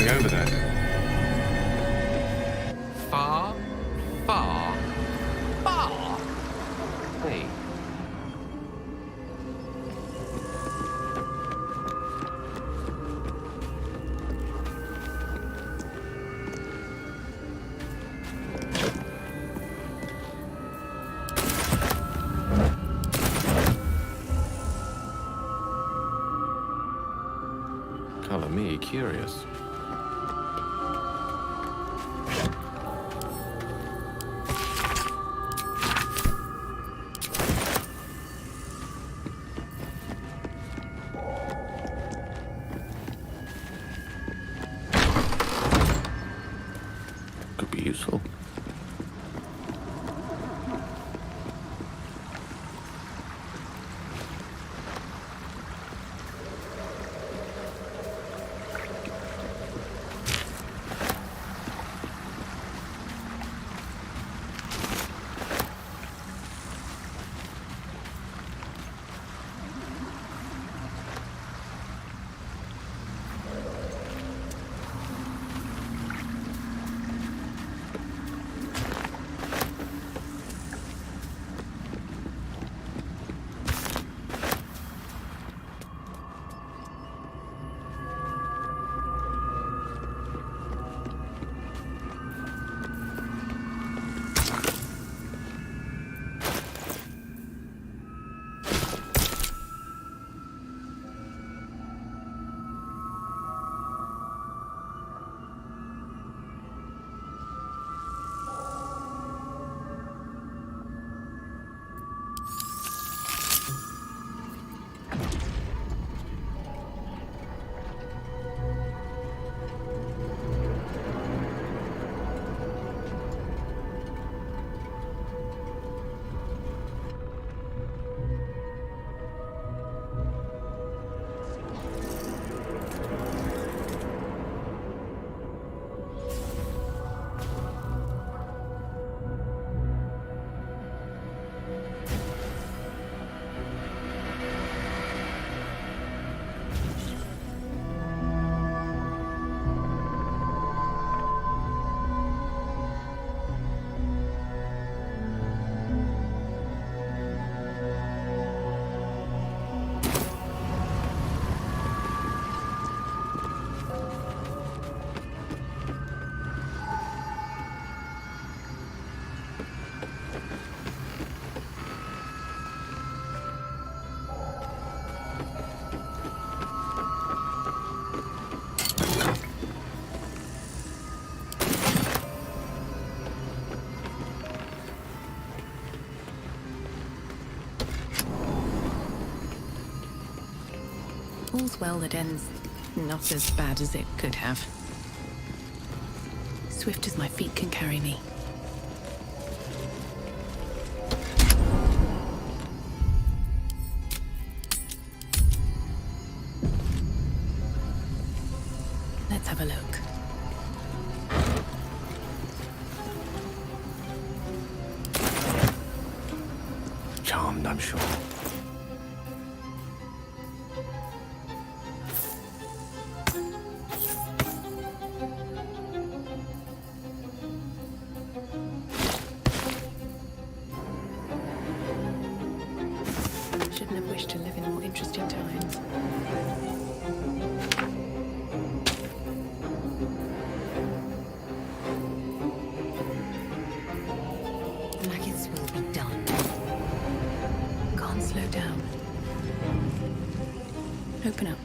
something over there. Far, far, far. Hey. Color me curious. Could be useful. All's well that ends not as bad as it could have. Swift as my feet can carry me. Let's have a look. Charmed, I'm sure. Shouldn't have wished to live in more interesting times. Maggots will be done. Can't slow down. Open up.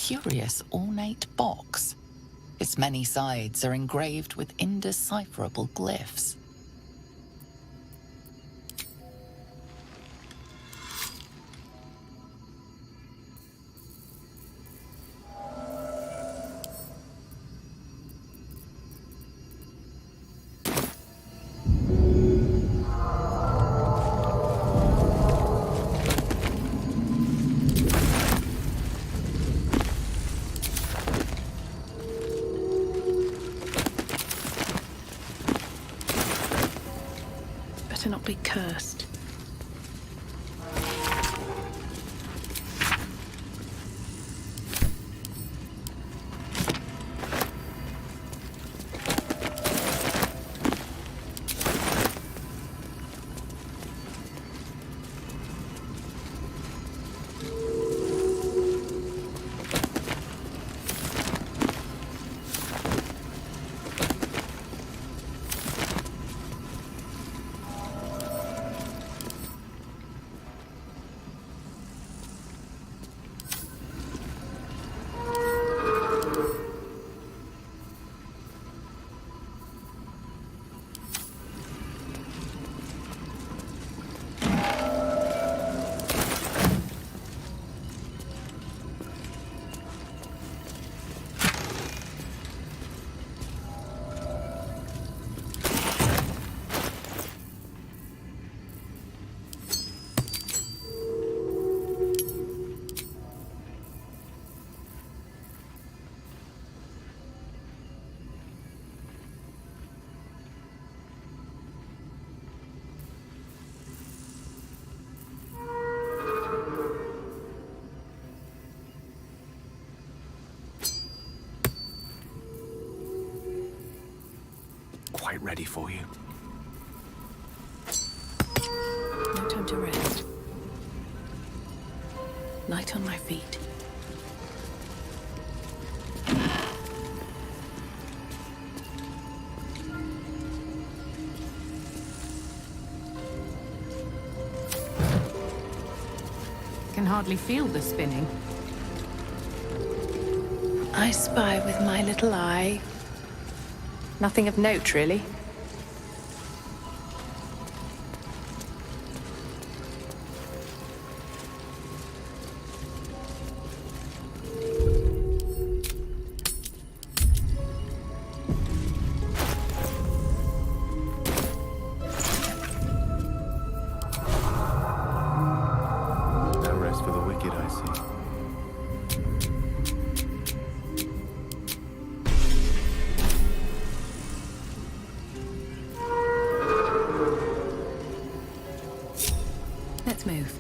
curious ornate box. Its many sides are engraved with indecipherable glyphs. Better not be cursed. Quite ready for you. No time to rest. Light on my feet. Can hardly feel the spinning. I spy with my little eye. Nothing of note, really. No rest for the wicked, I see. Let's move.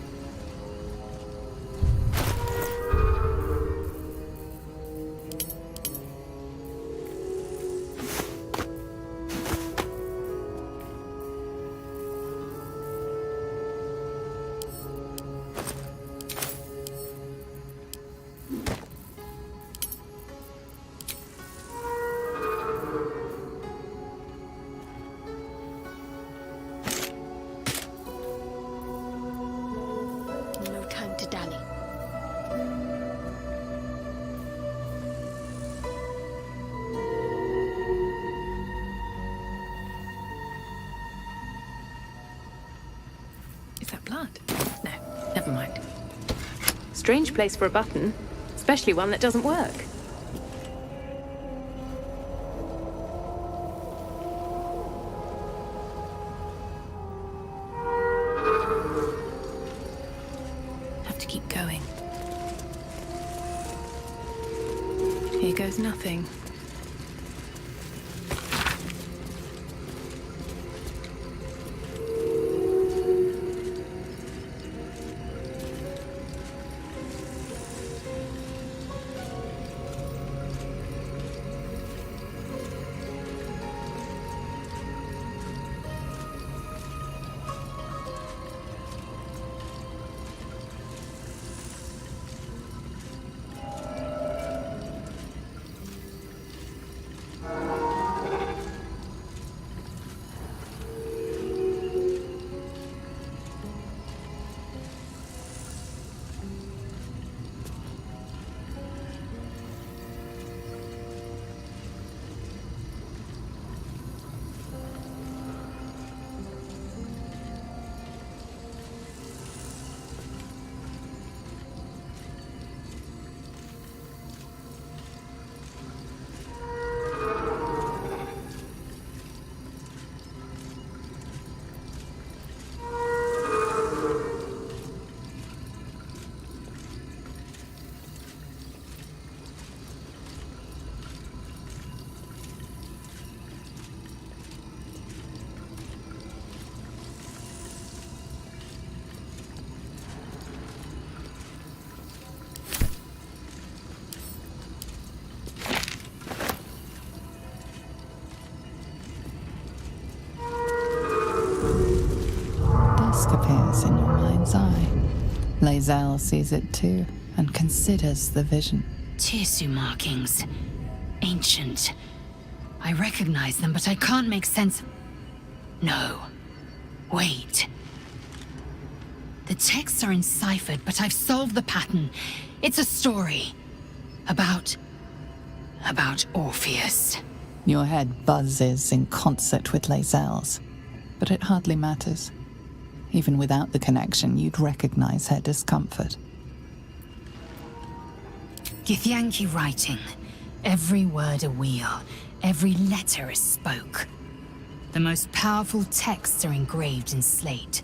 No time to dally. Is that blood? No, never mind. Strange place for a button, especially one that doesn't work. Have to keep going. Here goes nothing. Lae'zel sees it too, and considers the vision. Tirsu markings. Ancient. I recognize them, but I can't make sense of... No. Wait. The texts are enciphered, but I've solved the pattern. It's a story. About Orpheus. Your head buzzes in concert with Lae'zel's, but it hardly matters. Even without the connection, you'd recognize her discomfort. Githyanki writing. Every word a wheel, every letter a spoke. The most powerful texts are engraved in slate.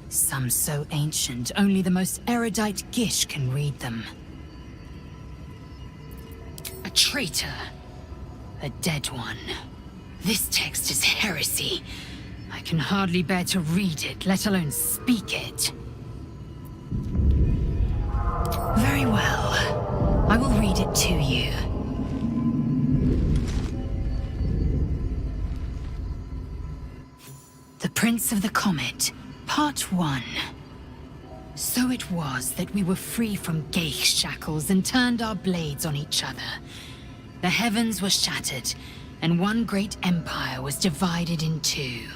Some so ancient, only the most erudite Gish can read them. A traitor. A dead one. This text is heresy. I can hardly bear to read it, let alone speak it. Very well. I will read it to you. The Prince of the Comet, Part 1. So it was that we were free from Geich shackles and turned our blades on each other. The heavens were shattered, and one great empire was divided in two.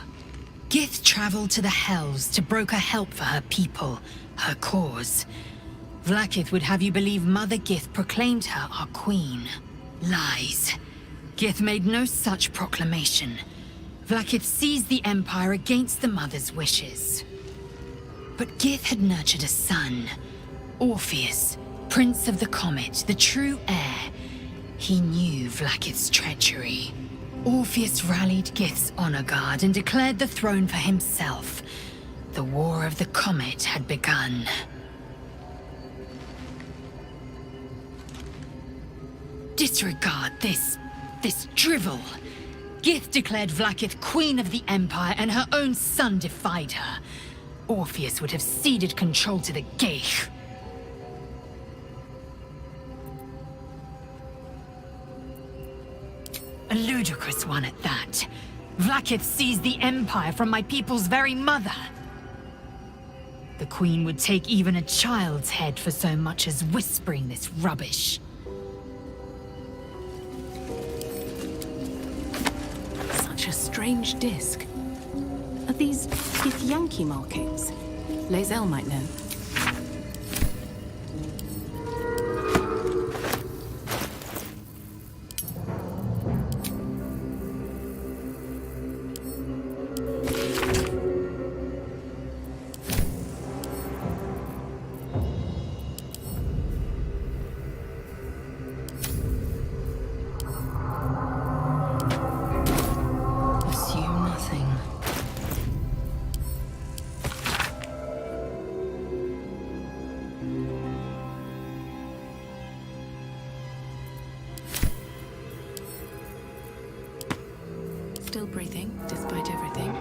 Gith traveled to the Hells to broker help for her people, her cause. Vlaakith would have you believe Mother Gith proclaimed her our queen. Lies. Gith made no such proclamation. Vlaakith seized the Empire against the Mother's wishes. But Gith had nurtured a son, Orpheus, Prince of the Comet, the true heir. He knew Vlaakith's treachery. Orpheus rallied Gith's honor guard and declared the throne for himself. The War of the Comet had begun. Disregard this drivel. Gith declared Vlaakith Queen of the Empire, and her own son defied her. Orpheus would have ceded control to the Geich. A ludicrous one at that. Vlaakith seized the Empire from my people's very mother. The Queen would take even a child's head for so much as whispering this rubbish. Such a strange disc. Are these Githyanki markings? Lae'zel might know. Assume nothing. Still breathing, despite everything.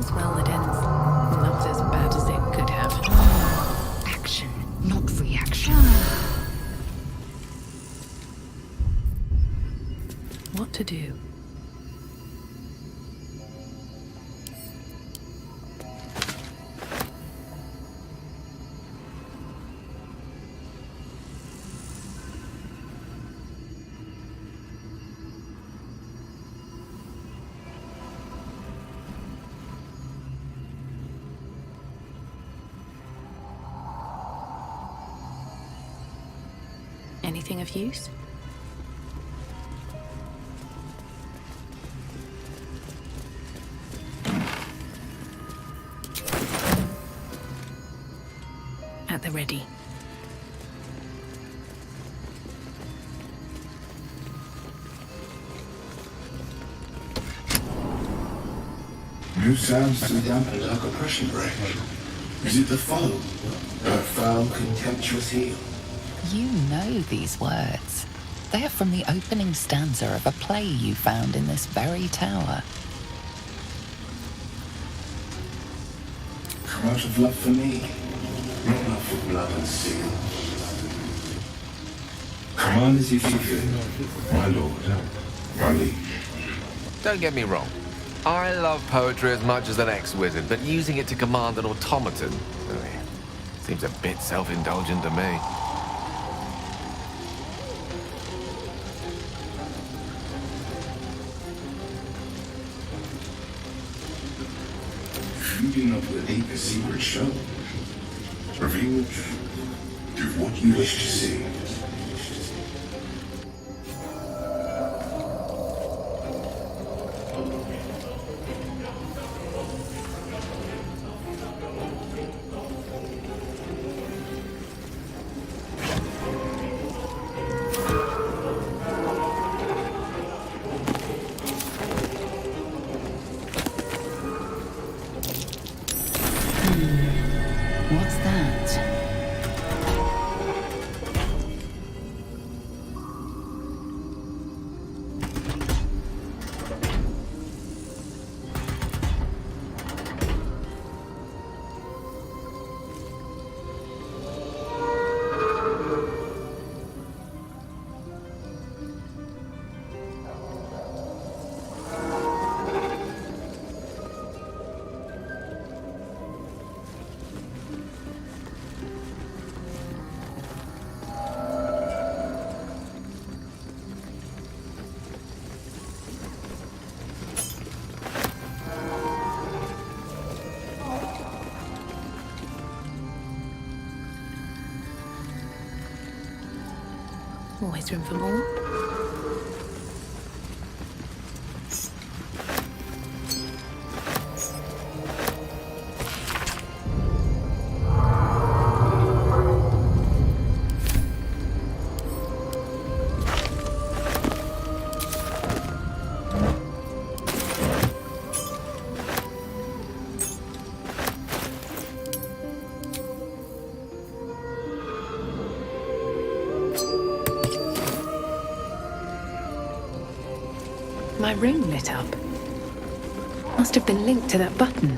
all's well that ends not as bad as it could have. Action, not reaction. What to do? Anything of use? At the ready. New sounds to dampen like oppression break. Is it the foe? That foul, contemptuous heel? You know these words. They are from the opening stanza of a play you found in this very tower. Come out of love for me, not love for blood and steel. Command as you see fit, my lord, my liege. Don't get me wrong. I love poetry as much as an ex-wizard, but using it to command an automaton, seems a bit self-indulgent to me. You do not believe the secret show. Reveal the truth. Do what you wish to see. What's that? Always room for more. My ring lit up. Must have been linked to that button.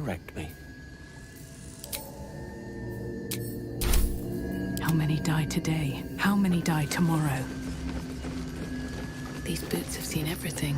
direct me. How many die today? How many die tomorrow? These boots have seen everything.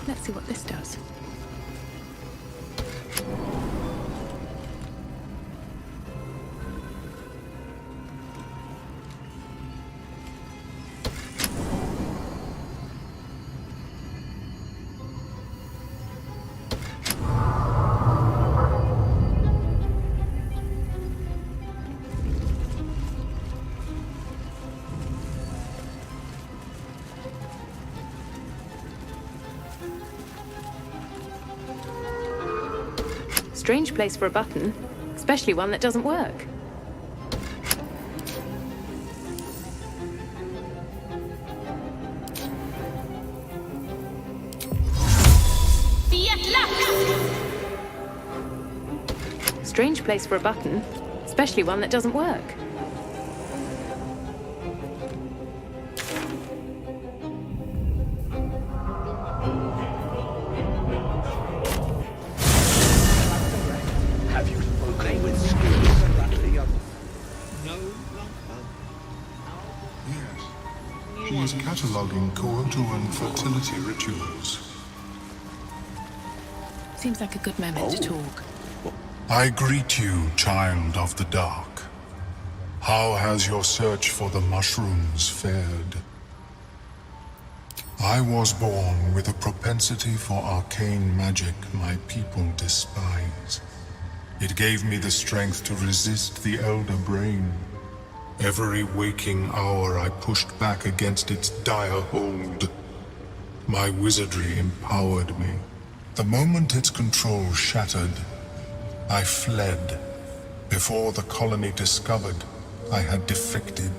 Let's see what this does. Strange place for a button, especially one that doesn't work. Strange place for a button, especially one that doesn't work. Have you spoken with skills about the other? No, Yes. She is cataloguing coital fertility rituals. Seems like a good moment to talk. I greet you, child of the dark. How has your search for the mushrooms fared? I was born with a propensity for arcane magic my people despise. It gave me the strength to resist the Elder Brain. Every waking hour I pushed back against its dire hold. My wizardry empowered me. The moment its control shattered, I fled. Before the colony discovered I had defected.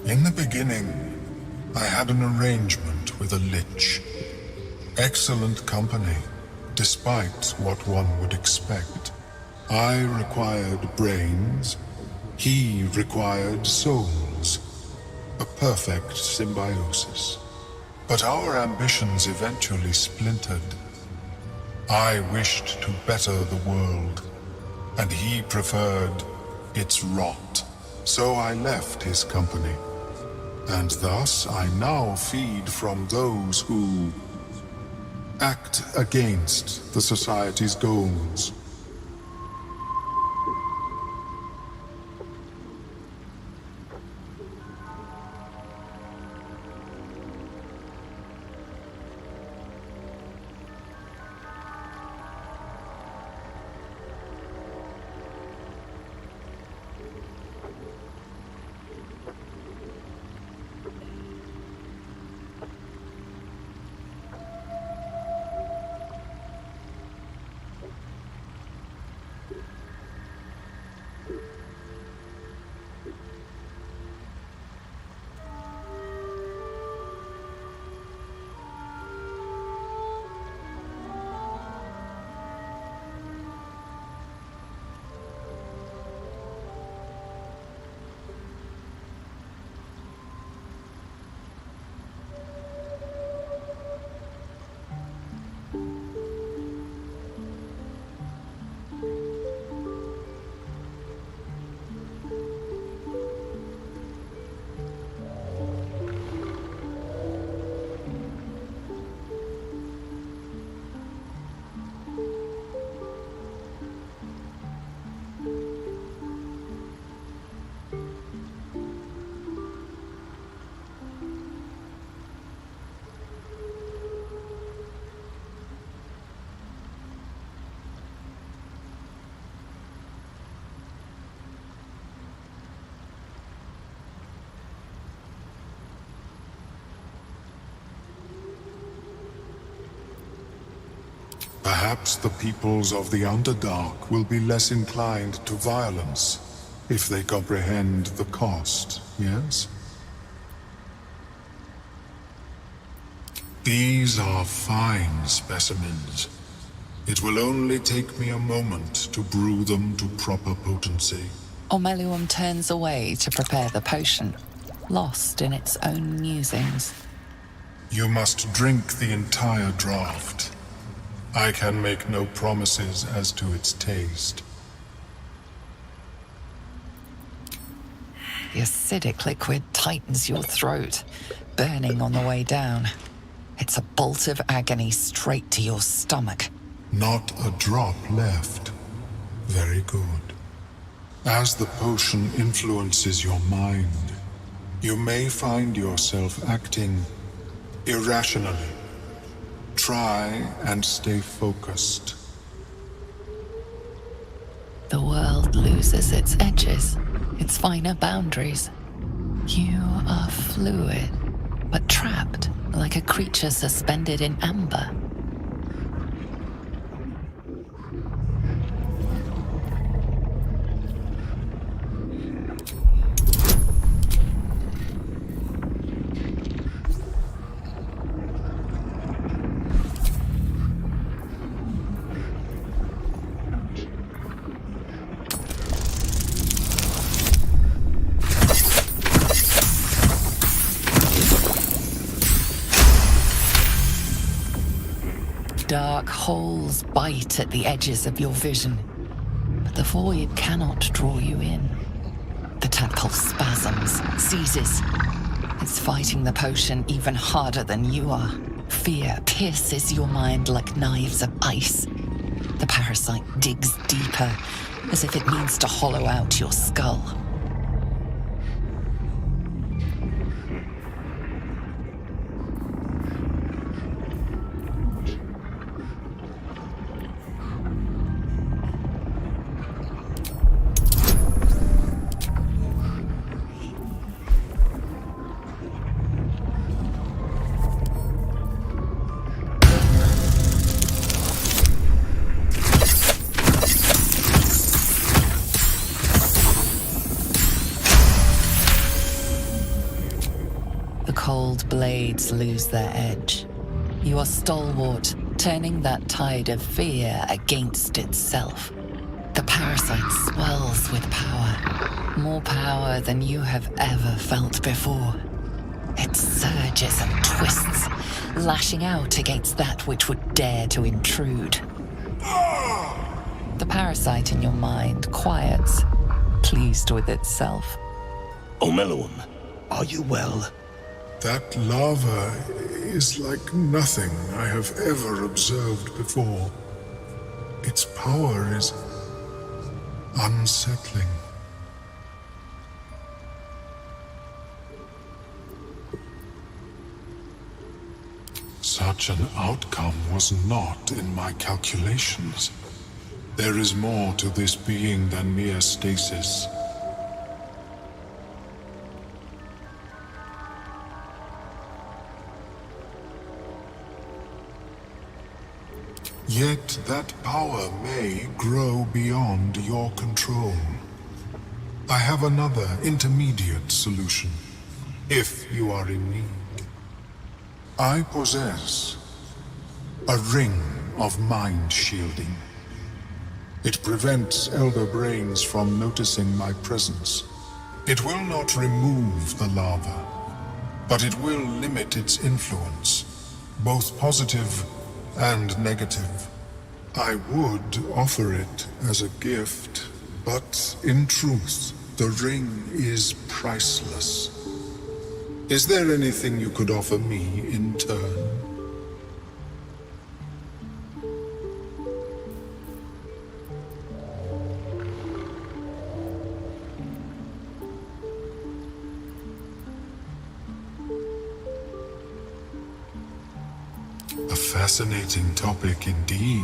In the beginning, I had an arrangement with a lich. Excellent company, despite what one would expect. I required brains, he required souls. A perfect symbiosis. But our ambitions eventually splintered. I wished to better the world, and he preferred its rot. So I left his company, and thus I now feed from those who act against the society's goals. Perhaps the peoples of the Underdark will be less inclined to violence if they comprehend the cost, yes? These are fine specimens. It will only take me a moment to brew them to proper potency. Ormeluum turns away to prepare the potion, lost in its own musings. You must drink the entire draught. I can make no promises as to its taste. The acidic liquid tightens your throat, burning on the way down. It's a bolt of agony straight to your stomach. Not a drop left. Very good. As the potion influences your mind, you may find yourself acting irrationally. Try and stay focused. The world loses its edges, its finer boundaries. You are fluid, but trapped like a creature suspended in amber. Dark holes bite at the edges of your vision, but the void cannot draw you in. The tadpole spasms, seizes. It's fighting the potion even harder than you are. Fear pierces your mind like knives of ice. The parasite digs deeper, as if it needs to hollow out your skull. Cold blades lose their edge. You are stalwart, turning that tide of fear against itself. The parasite swells with power, more power than you have ever felt before. It surges and twists, lashing out against that which would dare to intrude. The parasite in your mind quiets, pleased with itself. Ormeluum, are you well? That lava is like nothing I have ever observed before. Its power is unsettling. Such an outcome was not in my calculations. There is more to this being than mere stasis. Yet that power may grow beyond your control. I have another intermediate solution, if you are in need. I possess a ring of mind shielding. It prevents elder brains from noticing my presence. It will not remove the lava, but it will limit its influence, both positive and negative. I would offer it as a gift, but in truth, the ring is priceless. Is there anything you could offer me in turn? A fascinating topic indeed.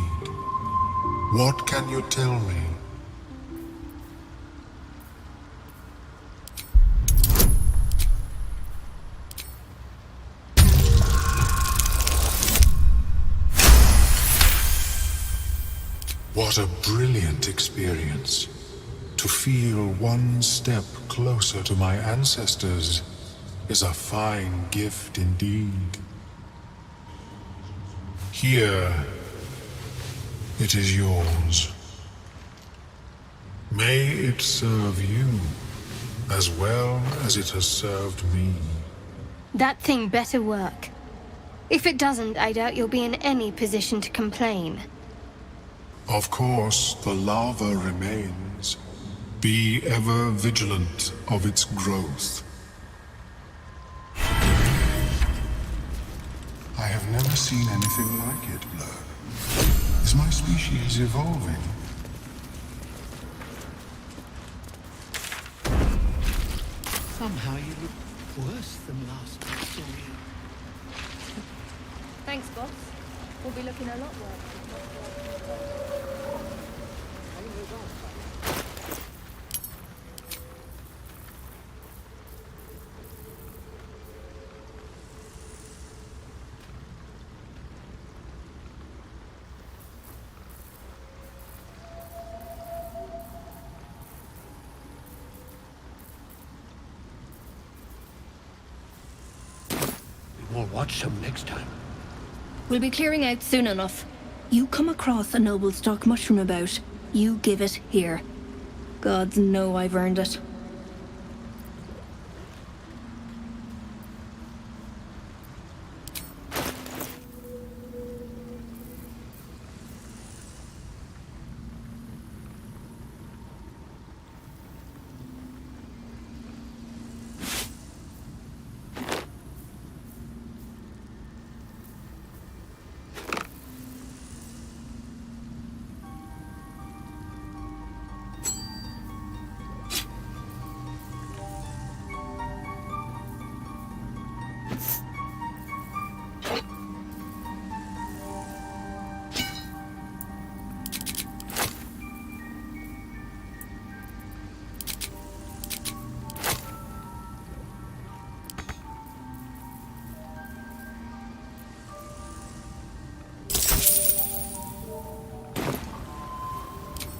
What can you tell me? What a brilliant experience. To feel one step closer to my ancestors is a fine gift indeed. Here, it is yours. May it serve you as well as it has served me. That thing better work. If it doesn't, I doubt you'll be in any position to complain. Of course, the lava remains. Be ever vigilant of its growth. I have never seen anything like it, Blur. Is my species evolving? Somehow you look worse than last I saw you. Thanks, boss. We'll be looking a lot worse. We'll watch some next time. We'll be clearing out soon enough. You come across a noble stock mushroom about, you give it here. Gods know I've earned it.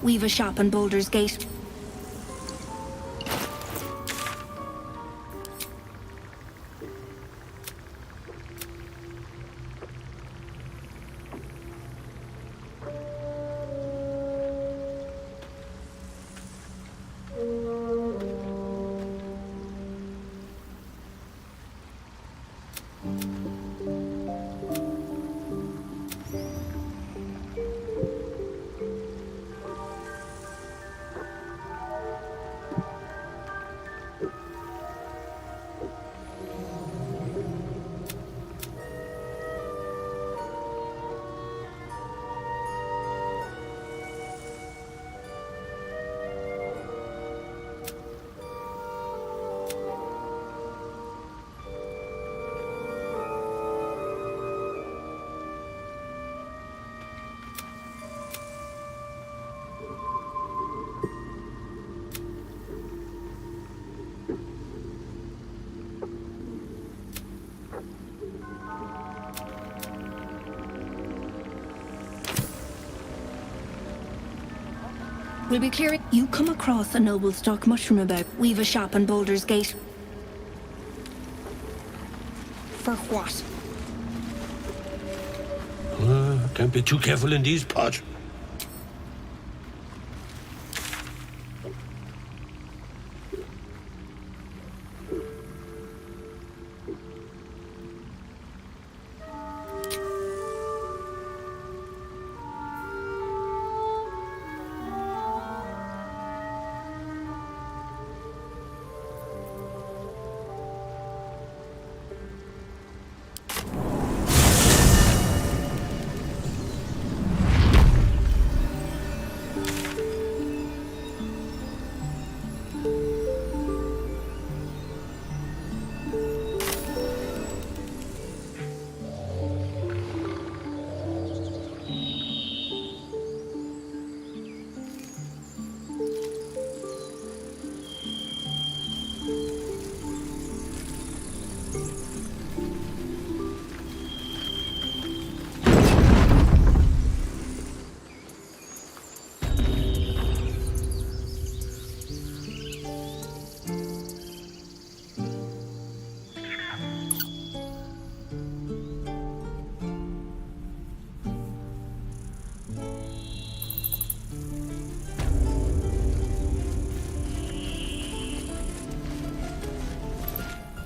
We've a shop in Baldurs Gate. We'll be clearing. You come across a noble stock mushroom about. We've a shop in Baldurs Gate. For what? Can't be too careful in these parts.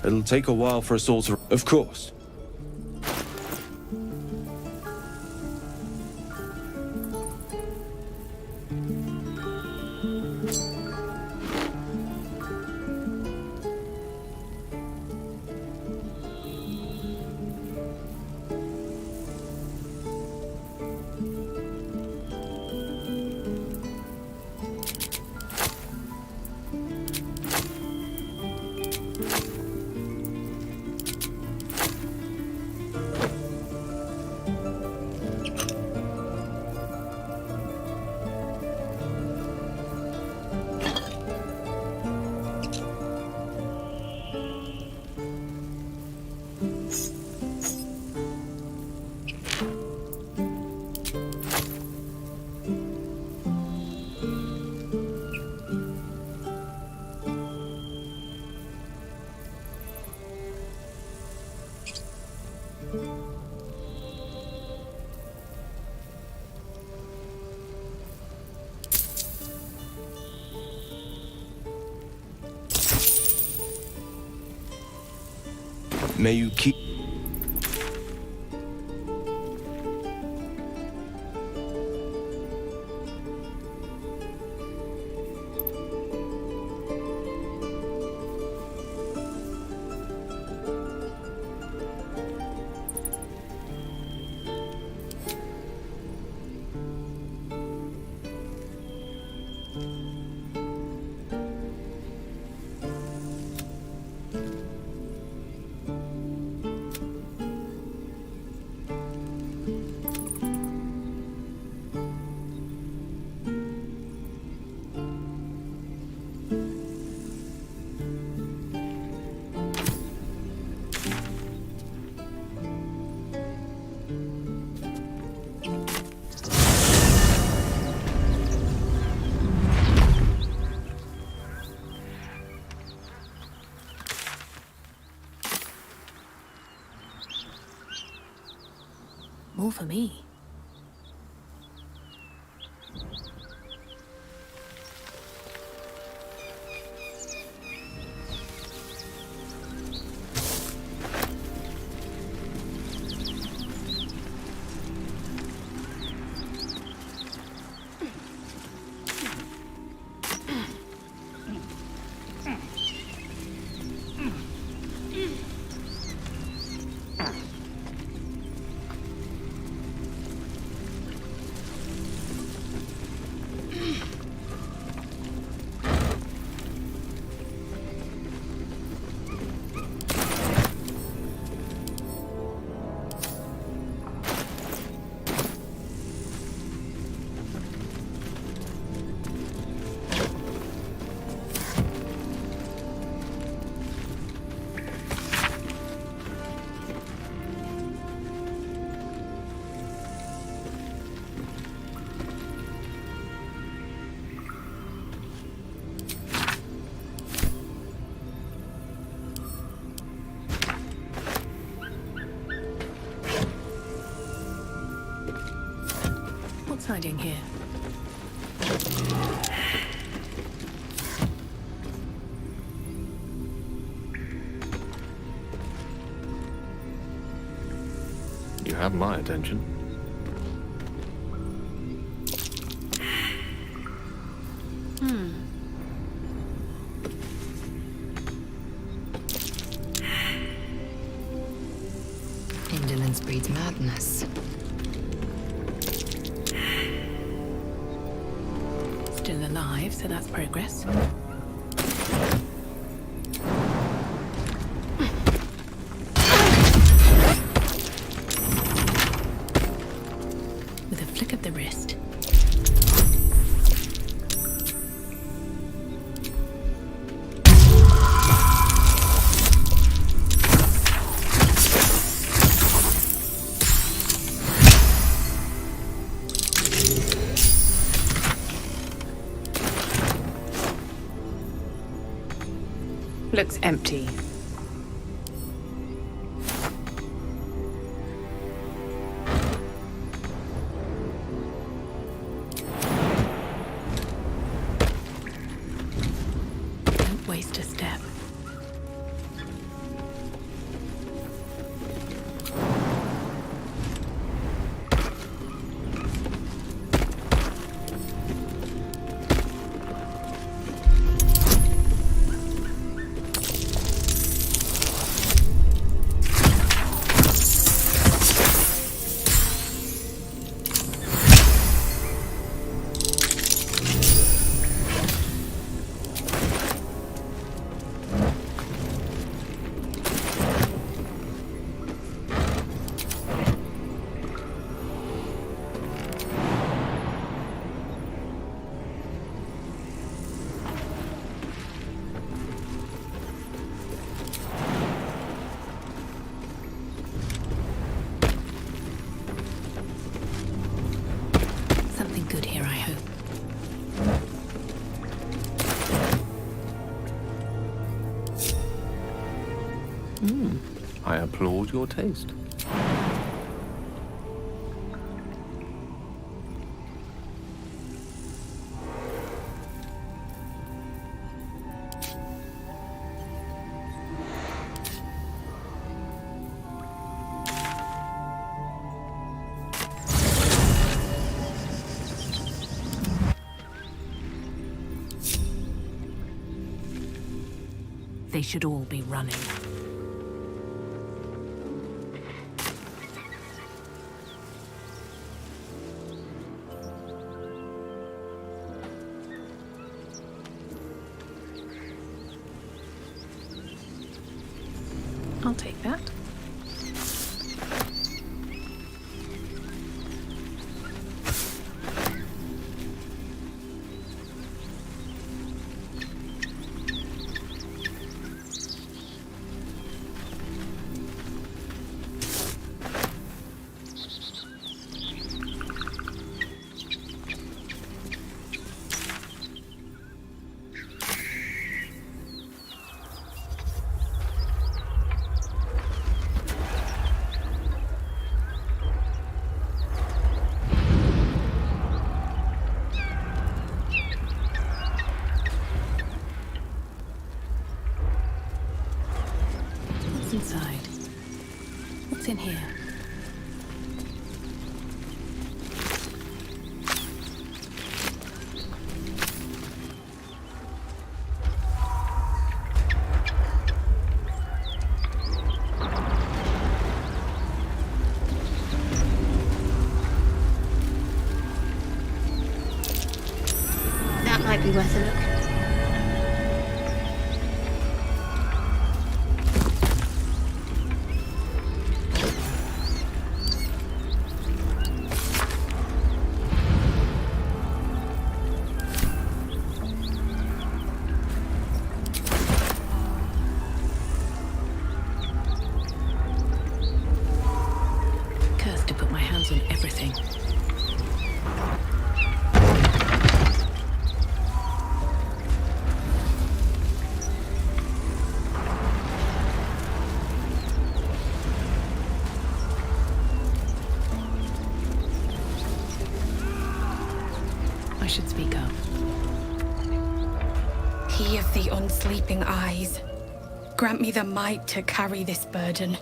It'll take a while for us all to... Of course. May you keep... More for me. What's hiding here? You have my attention. Indolence breeds madness. Still alive, so that's progress. With a flick of the wrist. Looks empty. Don't waste a step. I applaud your taste. They should all be running. I'll take that. What's inside? What's in here? That might be worth a look. Cursed to put my hands on everything. I should speak up. He of the unsleeping eyes, grant me the might to carry this burden.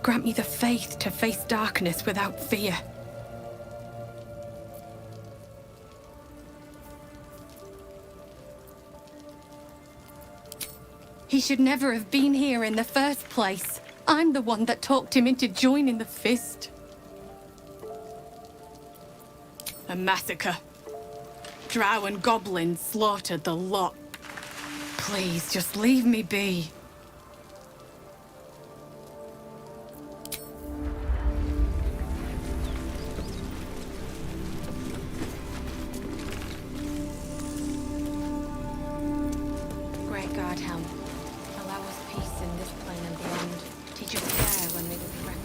Grant me the faith to face darkness without fear. He should never have been here in the first place. I'm the one that talked him into joining the Fist. A massacre. Drow and goblins slaughtered the lot. Please, just leave me be. Great God, Helm. Allow us peace in this plane and beyond. Teach us care when they would be reckless.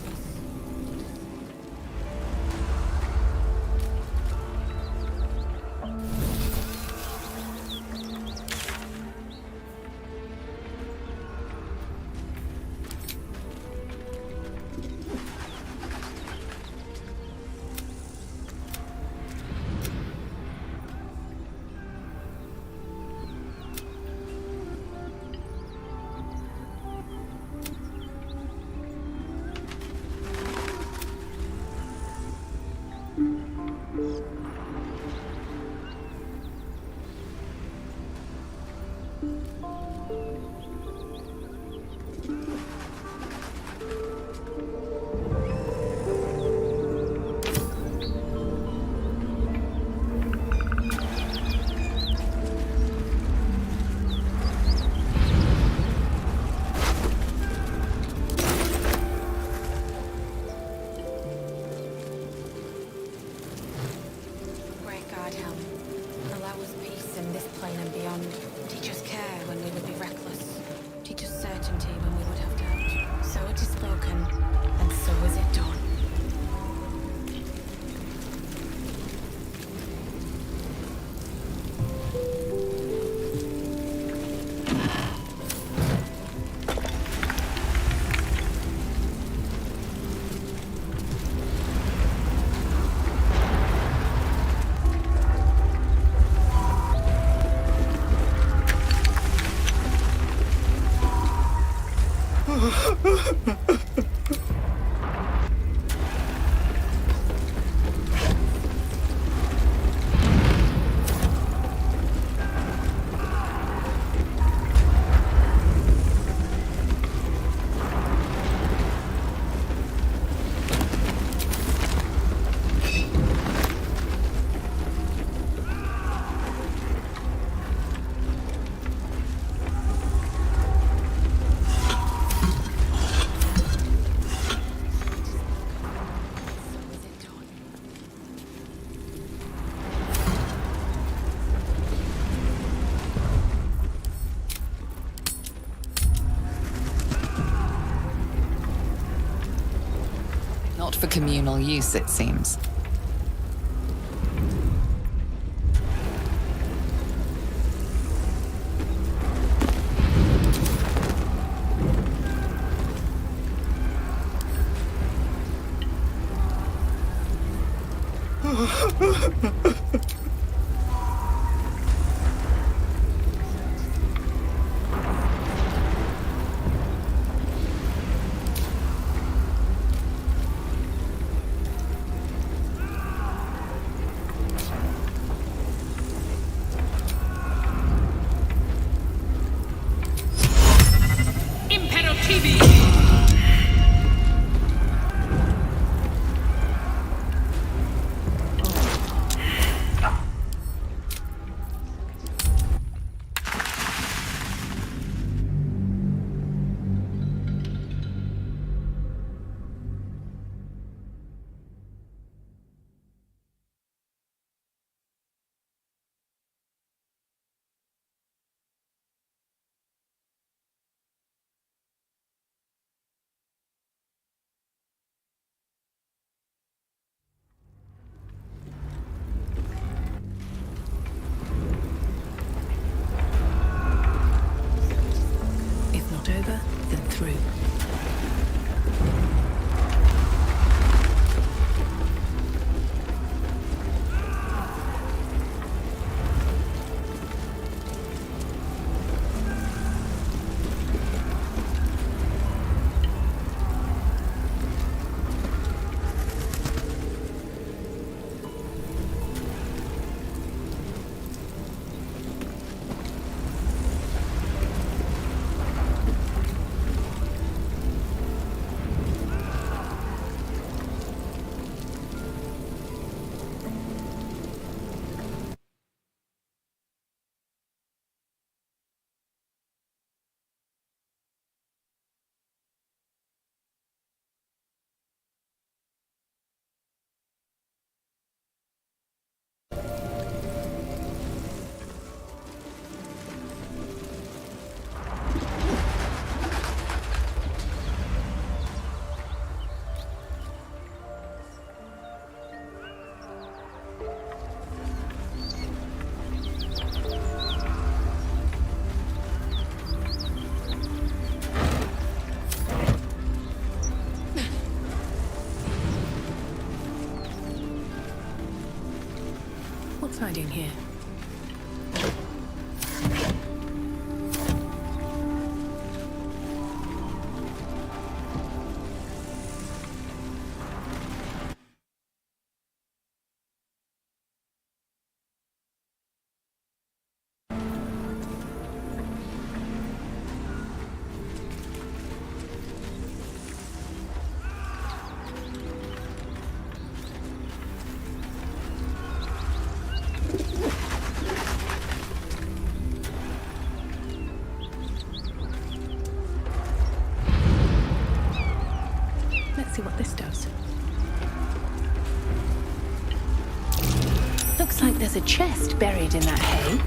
Not for communal use, it seems. If not over, then through. What's hiding here? Let's see what this does. Looks like there's a chest buried in that hay.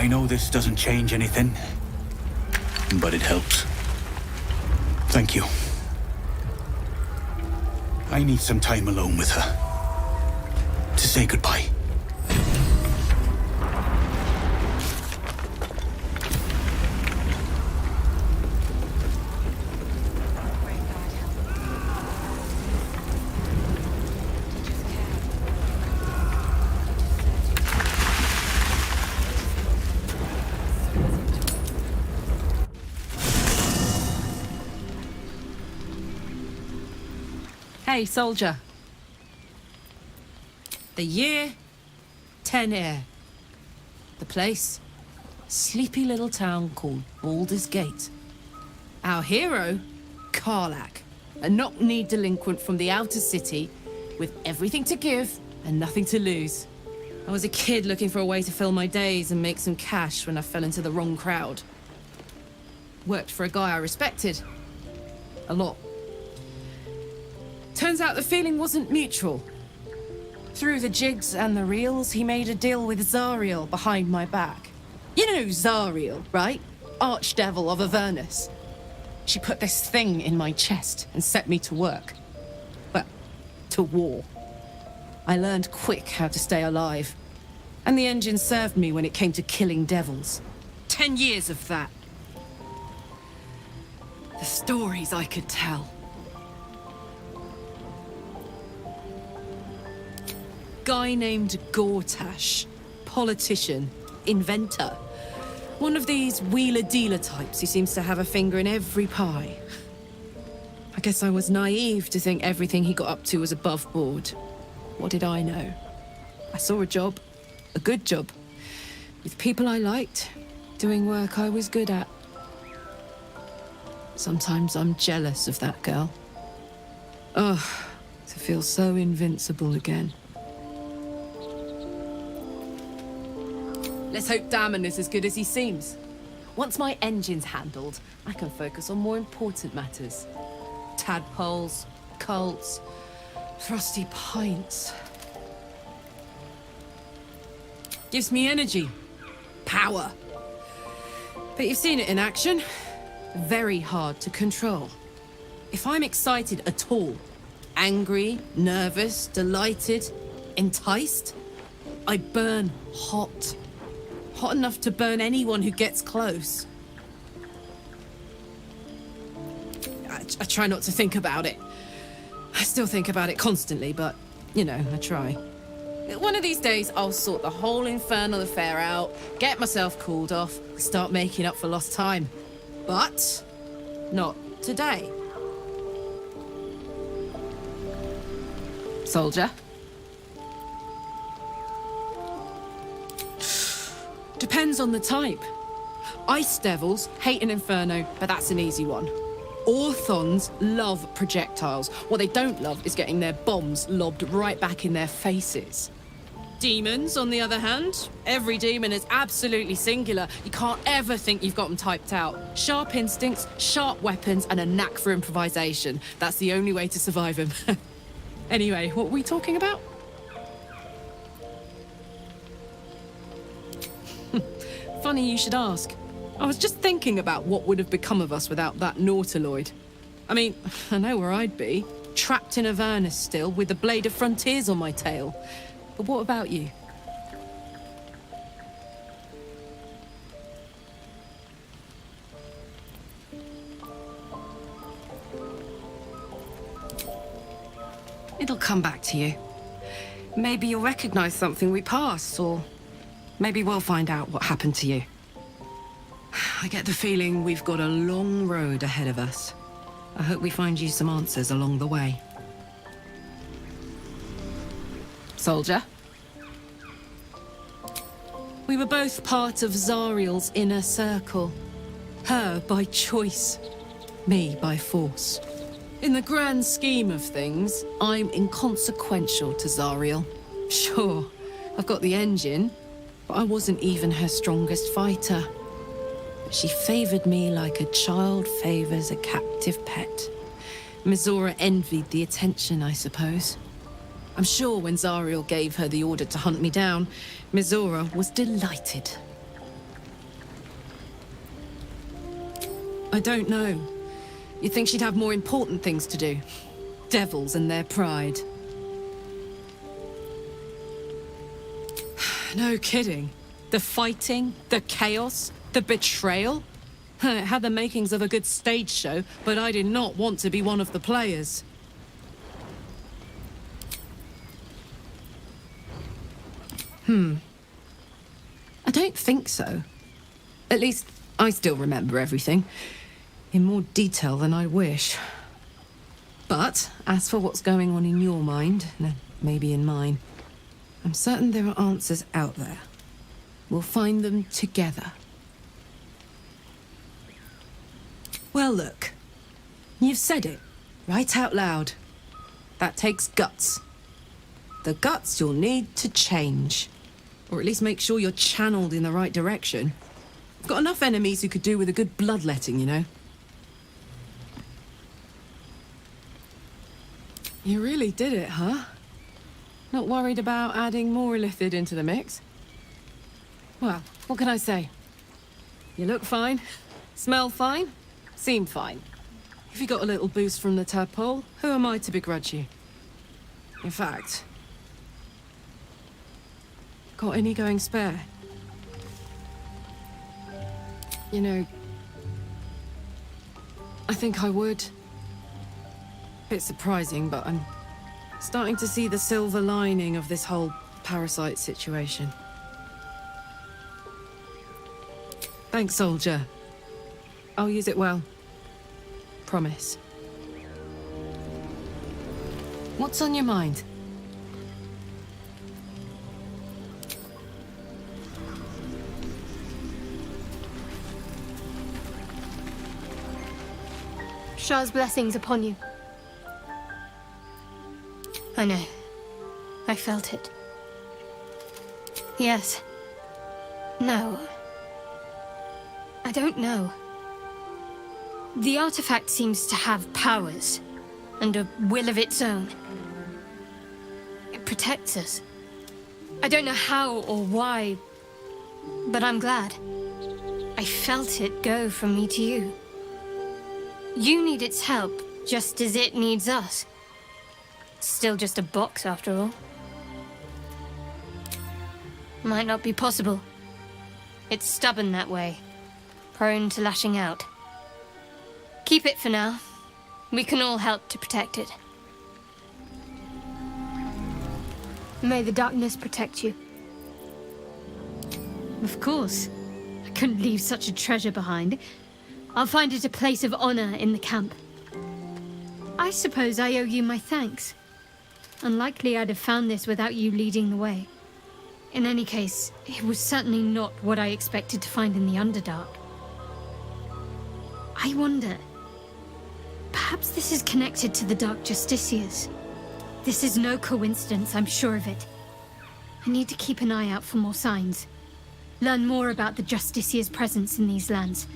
I know this doesn't change anything, but it helps. Thank you. I need some time alone with her. To say goodbye. Hey, soldier. The year, 10 air. The place, sleepy little town called Baldurs Gate. Our hero, Karlach, a knock-knee delinquent from the outer city with everything to give and nothing to lose. I was a kid looking for a way to fill my days and make some cash when I fell into the wrong crowd. Worked for a guy I respected. A lot. Turns out the feeling wasn't mutual. Through the jigs and the reels, he made a deal with Zariel behind my back. You know Zariel, right? Archdevil of Avernus. She put this thing in my chest and set me to work. Well, to war. I learned quick how to stay alive. And the engine served me when it came to killing devils. 10 years of that. The stories I could tell. Guy named Gortash, politician, inventor. One of these wheeler-dealer types who seems to have a finger in every pie. I guess I was naive to think everything he got up to was above board. What did I know? I saw a job, a good job, with people I liked, doing work I was good at. Sometimes I'm jealous of that girl. Ugh, to feel so invincible again. Let's hope Damon is as good as he seems. Once my engine's handled, I can focus on more important matters. Tadpoles, cults, frosty pints. Gives me energy. Power. But you've seen it in action. Very hard to control. If I'm excited at all, angry, nervous, delighted, enticed, I burn hot. Hot enough to burn anyone who gets close. I try not to think about it. I still think about it constantly, but, you know, I try. One of these days, I'll sort the whole infernal affair out, get myself cooled off, start making up for lost time. But not today. Soldier? Depends on the type. Ice devils hate an inferno, but that's an easy one. Orthons love projectiles. What they don't love is getting their bombs lobbed right back in their faces. Demons, on the other hand, every demon is absolutely singular. You can't ever think you've got them typed out. Sharp instincts, sharp weapons, and a knack for improvisation. That's the only way to survive them. Anyway, what were we talking about? Funny you should ask. I was just thinking about what would have become of us without that Nautiloid. I mean, I know where I'd be. Trapped in Avernus still, with the Blade of Frontiers on my tail. But what about you? It'll come back to you. Maybe you'll recognize something we passed, or maybe we'll find out what happened to you. I get the feeling we've got a long road ahead of us. I hope we find you some answers along the way. Soldier? We were both part of Zariel's inner circle. Her by choice, me by force. In the grand scheme of things, I'm inconsequential to Zariel. Sure, I've got the engine, but I wasn't even her strongest fighter. But she favored me like a child favors a captive pet. Mizora envied the attention, I suppose. I'm sure when Zariel gave her the order to hunt me down, Mizora was delighted. I don't know. You'd think she'd have more important things to do. Devils and their pride. No kidding. The fighting, the chaos, the betrayal. It had the makings of a good stage show, but I did not want to be one of the players. I don't think so. At least, I still remember everything. In more detail than I wish. But, as for what's going on in your mind, and maybe in mine, I'm certain there are answers out there. We'll find them together. Well, look. You've said it, right out loud. That takes guts. The guts you'll need to change. Or at least make sure you're channeled in the right direction. I've got enough enemies who could do with a good bloodletting, you know? You really did it, huh? Not worried about adding more illithid into the mix? Well, what can I say? You look fine, smell fine, seem fine. If you got a little boost from the tadpole, who am I to begrudge you? In fact... Got any going spare? You know... I think I would. Bit surprising, but I'm starting to see the silver lining of this whole parasite situation. Thanks, soldier. I'll use it well. Promise. What's on your mind? Shah's blessings upon you. I know. I felt it. Yes. No. I don't know. The artifact seems to have powers, and a will of its own. It protects us. I don't know how or why, but I'm glad. I felt it go from me to you. You need its help, just as it needs us. Still just a box, after all. Might not be possible. It's stubborn that way. Prone to lashing out. Keep it for now. We can all help to protect it. May the darkness protect you. Of course. I couldn't leave such a treasure behind. I'll find it a place of honor in the camp. I suppose I owe you my thanks. Unlikely I'd have found this without you leading the way. In any case, it was certainly not what I expected to find in the Underdark. I wonder... Perhaps this is connected to the Dark Justiciars. This is no coincidence, I'm sure of it. I need to keep an eye out for more signs. Learn more about the Justiciars' presence in these lands.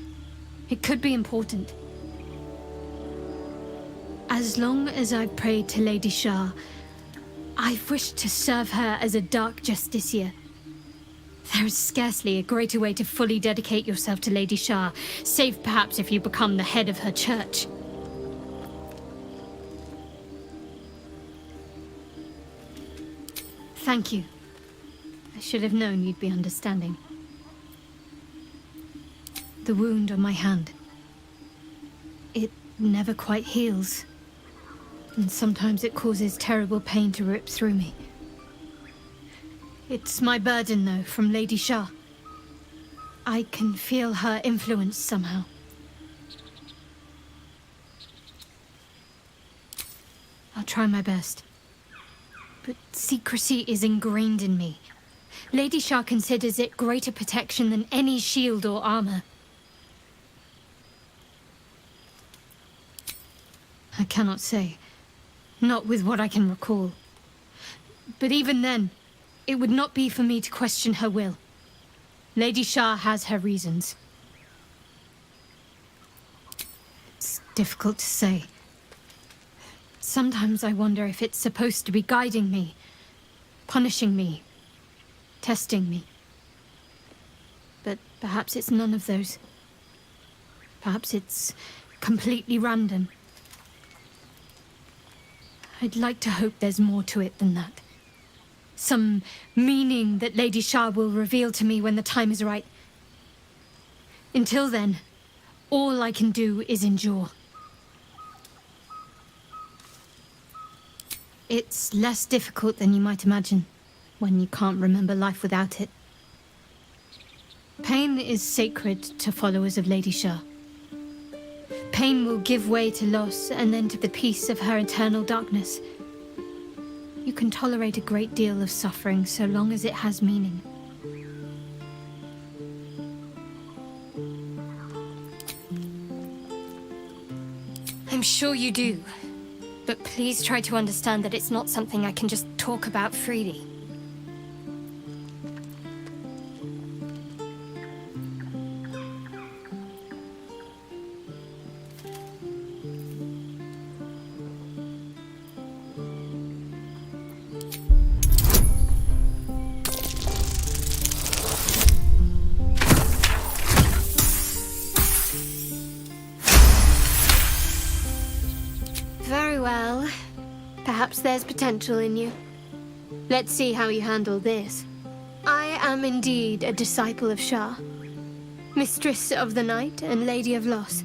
It could be important. As long as I've prayed to Lady Shah, I've wished to serve her as a Dark Justiciar. There is scarcely a greater way to fully dedicate yourself to Lady Shah, save perhaps if you become the head of her church. Thank you. I should have known you'd be understanding. The wound on my hand. It never quite heals. And sometimes it causes terrible pain to rip through me. It's my burden, though, from Lady Shah. I can feel her influence somehow. I'll try my best. But secrecy is ingrained in me. Lady Shah considers it greater protection than any shield or armor. I cannot say. Not with what I can recall. But even then, it would not be for me to question her will. Lady Shah has her reasons. It's difficult to say. Sometimes I wonder if it's supposed to be guiding me, punishing me, testing me. But perhaps it's none of those. Perhaps it's completely random. I'd like to hope there's more to it than that. Some meaning that Lady Shah will reveal to me when the time is right. Until then, all I can do is endure. It's less difficult than you might imagine when you can't remember life without it. Pain is sacred to followers of Lady Shah. Pain will give way to loss and then to the peace of her eternal darkness. You can tolerate a great deal of suffering so long as it has meaning. I'm sure you do. But please try to understand that it's not something I can just talk about freely. Very well. Perhaps there's potential in you. Let's see how you handle this. I am indeed a disciple of Shah, Mistress of the Night and Lady of Loss.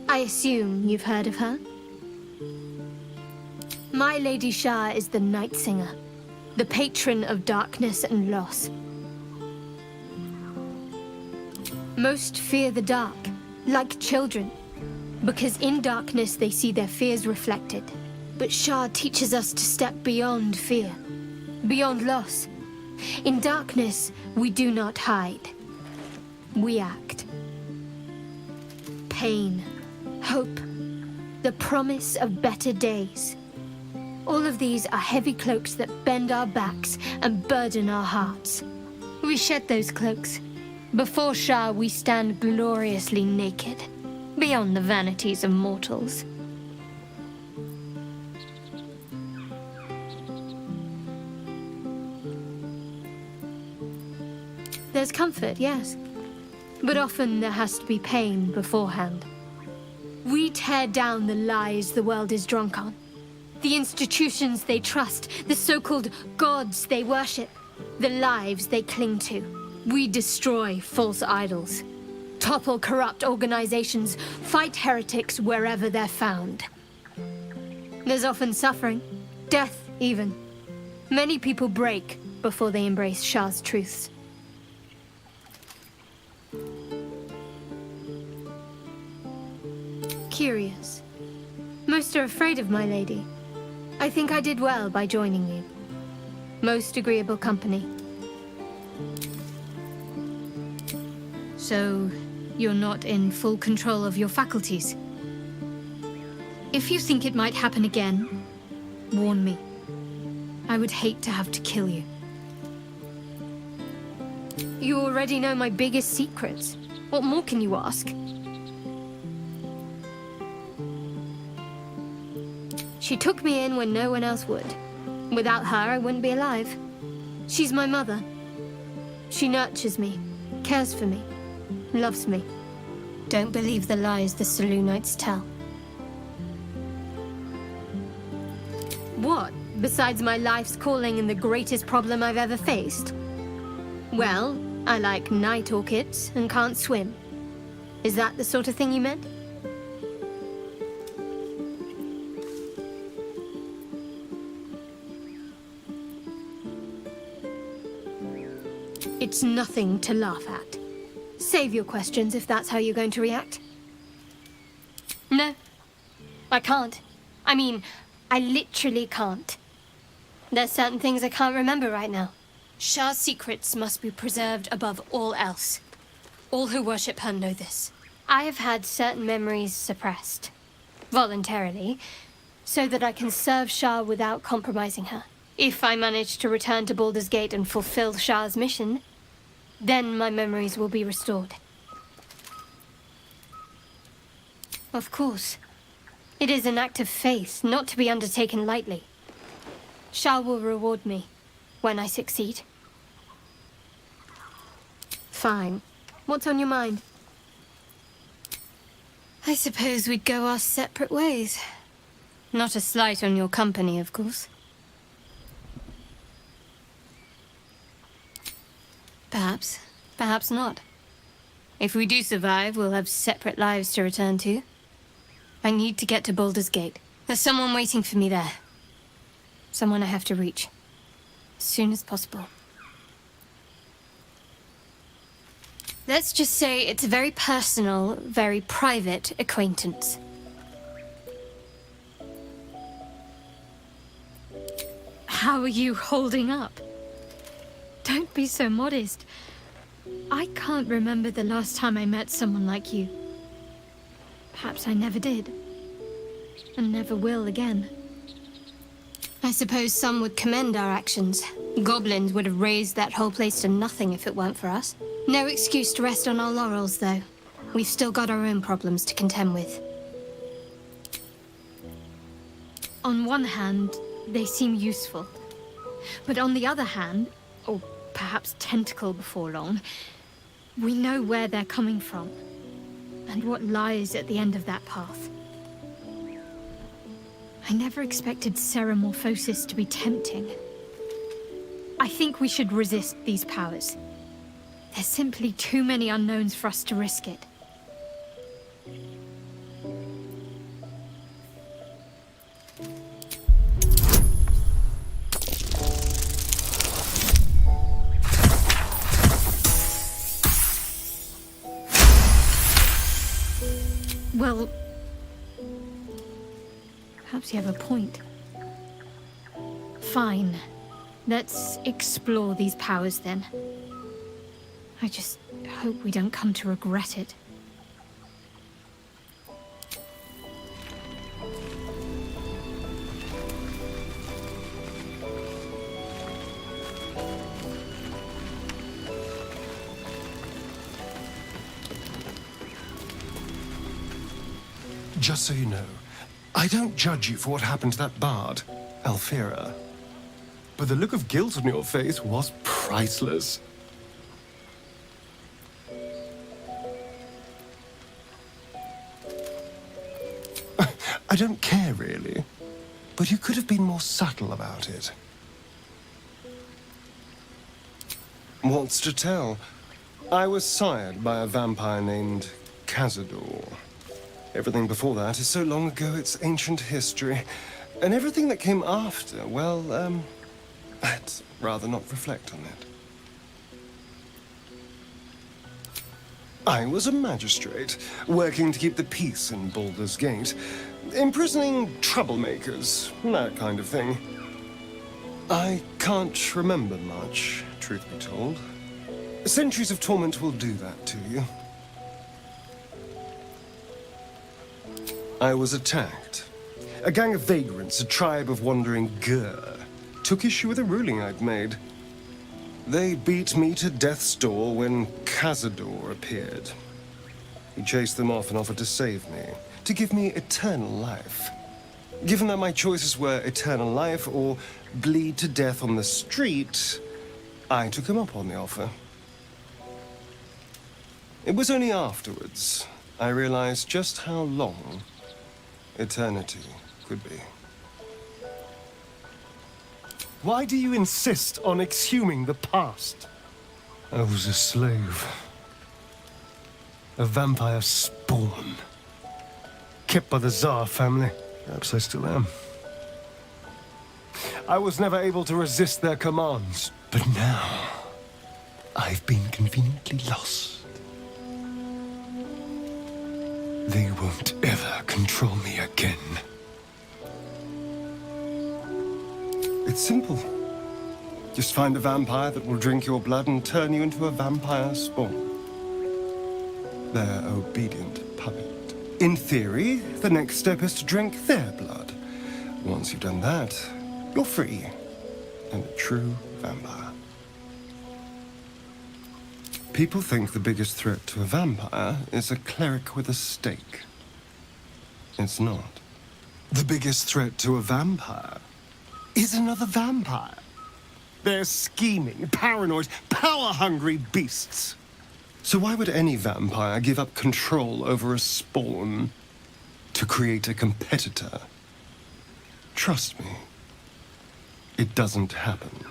I assume you've heard of her? My Lady Shah is the Night Singer, the patron of darkness and loss. Most fear the dark, like children, because in darkness they see their fears reflected. But Shah teaches us to step beyond fear, beyond loss. In darkness, we do not hide. We act. Pain, hope, the promise of better days. All of these are heavy cloaks that bend our backs and burden our hearts. We shed those cloaks. Before Shah, we stand gloriously naked, beyond the vanities of mortals. There's comfort, yes. But often there has to be pain beforehand. We tear down the lies the world is drunk on. The institutions they trust, the so-called gods they worship, the lives they cling to. We destroy false idols, topple corrupt organizations, fight heretics wherever they're found. There's often suffering, death even. Many people break before they embrace Shah's truths. Curious. Most are afraid of my lady. I think I did well by joining you. Most agreeable company. So, you're not in full control of your faculties? If you think it might happen again, warn me. I would hate to have to kill you. You already know my biggest secrets. What more can you ask? She took me in when no one else would. Without her, I wouldn't be alive. She's my mother. She nurtures me, cares for me, loves me. Don't believe the lies the Selûnites tell. What, besides my life's calling and the greatest problem I've ever faced? Well, I like night orchids and can't swim. Is that the sort of thing you meant? It's nothing to laugh at. Save your questions if that's how you're going to react. No, I can't. I mean, I literally can't. There's certain things I can't remember right now. Shah's secrets must be preserved above all else. All who worship her know this. I have had certain memories suppressed, voluntarily, so that I can serve Shah without compromising her. If I manage to return to Baldurs Gate and fulfill Shah's mission, then my memories will be restored. Of course. It is an act of faith, not to be undertaken lightly. Shah will reward me when I succeed. Fine. What's on your mind? I suppose we'd go our separate ways. Not a slight on your company, of course. Perhaps. Perhaps not. If we do survive, we'll have separate lives to return to. I need to get to Baldurs Gate. There's someone waiting for me there. Someone I have to reach. As soon as possible. Let's just say it's a very personal, very private acquaintance. How are you holding up? Don't be so modest. I can't remember the last time I met someone like you. Perhaps I never did. And never will again. I suppose some would commend our actions. Goblins would have razed that whole place to nothing if it weren't for us. No excuse to rest on our laurels, though. We've still got our own problems to contend with. On one hand, they seem useful. But on the other hand, or perhaps tentacle before long, we know where they're coming from, and what lies at the end of that path. I never expected Ceramorphosis to be tempting. I think we should resist these powers. There's simply too many unknowns for us to risk it. Well, perhaps you have a point. Fine. Let's explore these powers then. I just hope we don't come to regret it. Just so you know, I don't judge you for what happened to that bard, Alfira. But the look of guilt on your face was priceless. I don't care, really. But you could have been more subtle about it. What's to tell? I was sired by a vampire named Cazador. Everything before that is so long ago it's ancient history. And everything that came after, well, I'd rather not reflect on it. I was a magistrate, working to keep the peace in Baldurs Gate, imprisoning troublemakers, that kind of thing. I can't remember much, truth be told. Centuries of torment will do that to you. I was attacked. A gang of vagrants, a tribe of wandering Gur, took issue with a ruling I'd made. They beat me to death's door when Cazador appeared. He chased them off and offered to save me, to give me eternal life. Given that my choices were eternal life or bleed to death on the street, I took him up on the offer. It was only afterwards I realized just how long eternity could be. Why do you insist on exhuming the past? I was a slave. A vampire spawn. Kept by the Tsar family. Perhaps I still am. I was never able to resist their commands. But now, I've been conveniently lost. They won't ever control me again. It's simple. Just find a vampire that will drink your blood and turn you into a vampire spawn. Their obedient puppet. In theory, the next step is to drink their blood. Once you've done that, you're free and a true vampire. People think the biggest threat to a vampire is a cleric with a stake. It's not. The biggest threat to a vampire is another vampire. They're scheming, paranoid, power-hungry beasts. So why would any vampire give up control over a spawn to create a competitor? Trust me, it doesn't happen.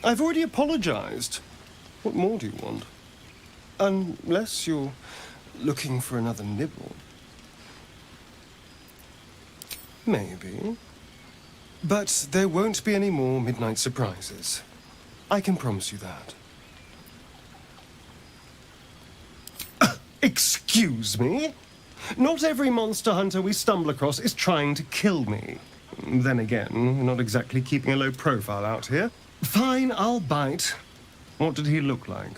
I've already apologized. What more do you want? Unless you're looking for another nibble. Maybe. But there won't be any more midnight surprises. I can promise you that. Excuse me? Not every monster hunter we stumble across is trying to kill me. Then again, we're not exactly keeping a low profile out here. Fine, I'll bite. What did he look like?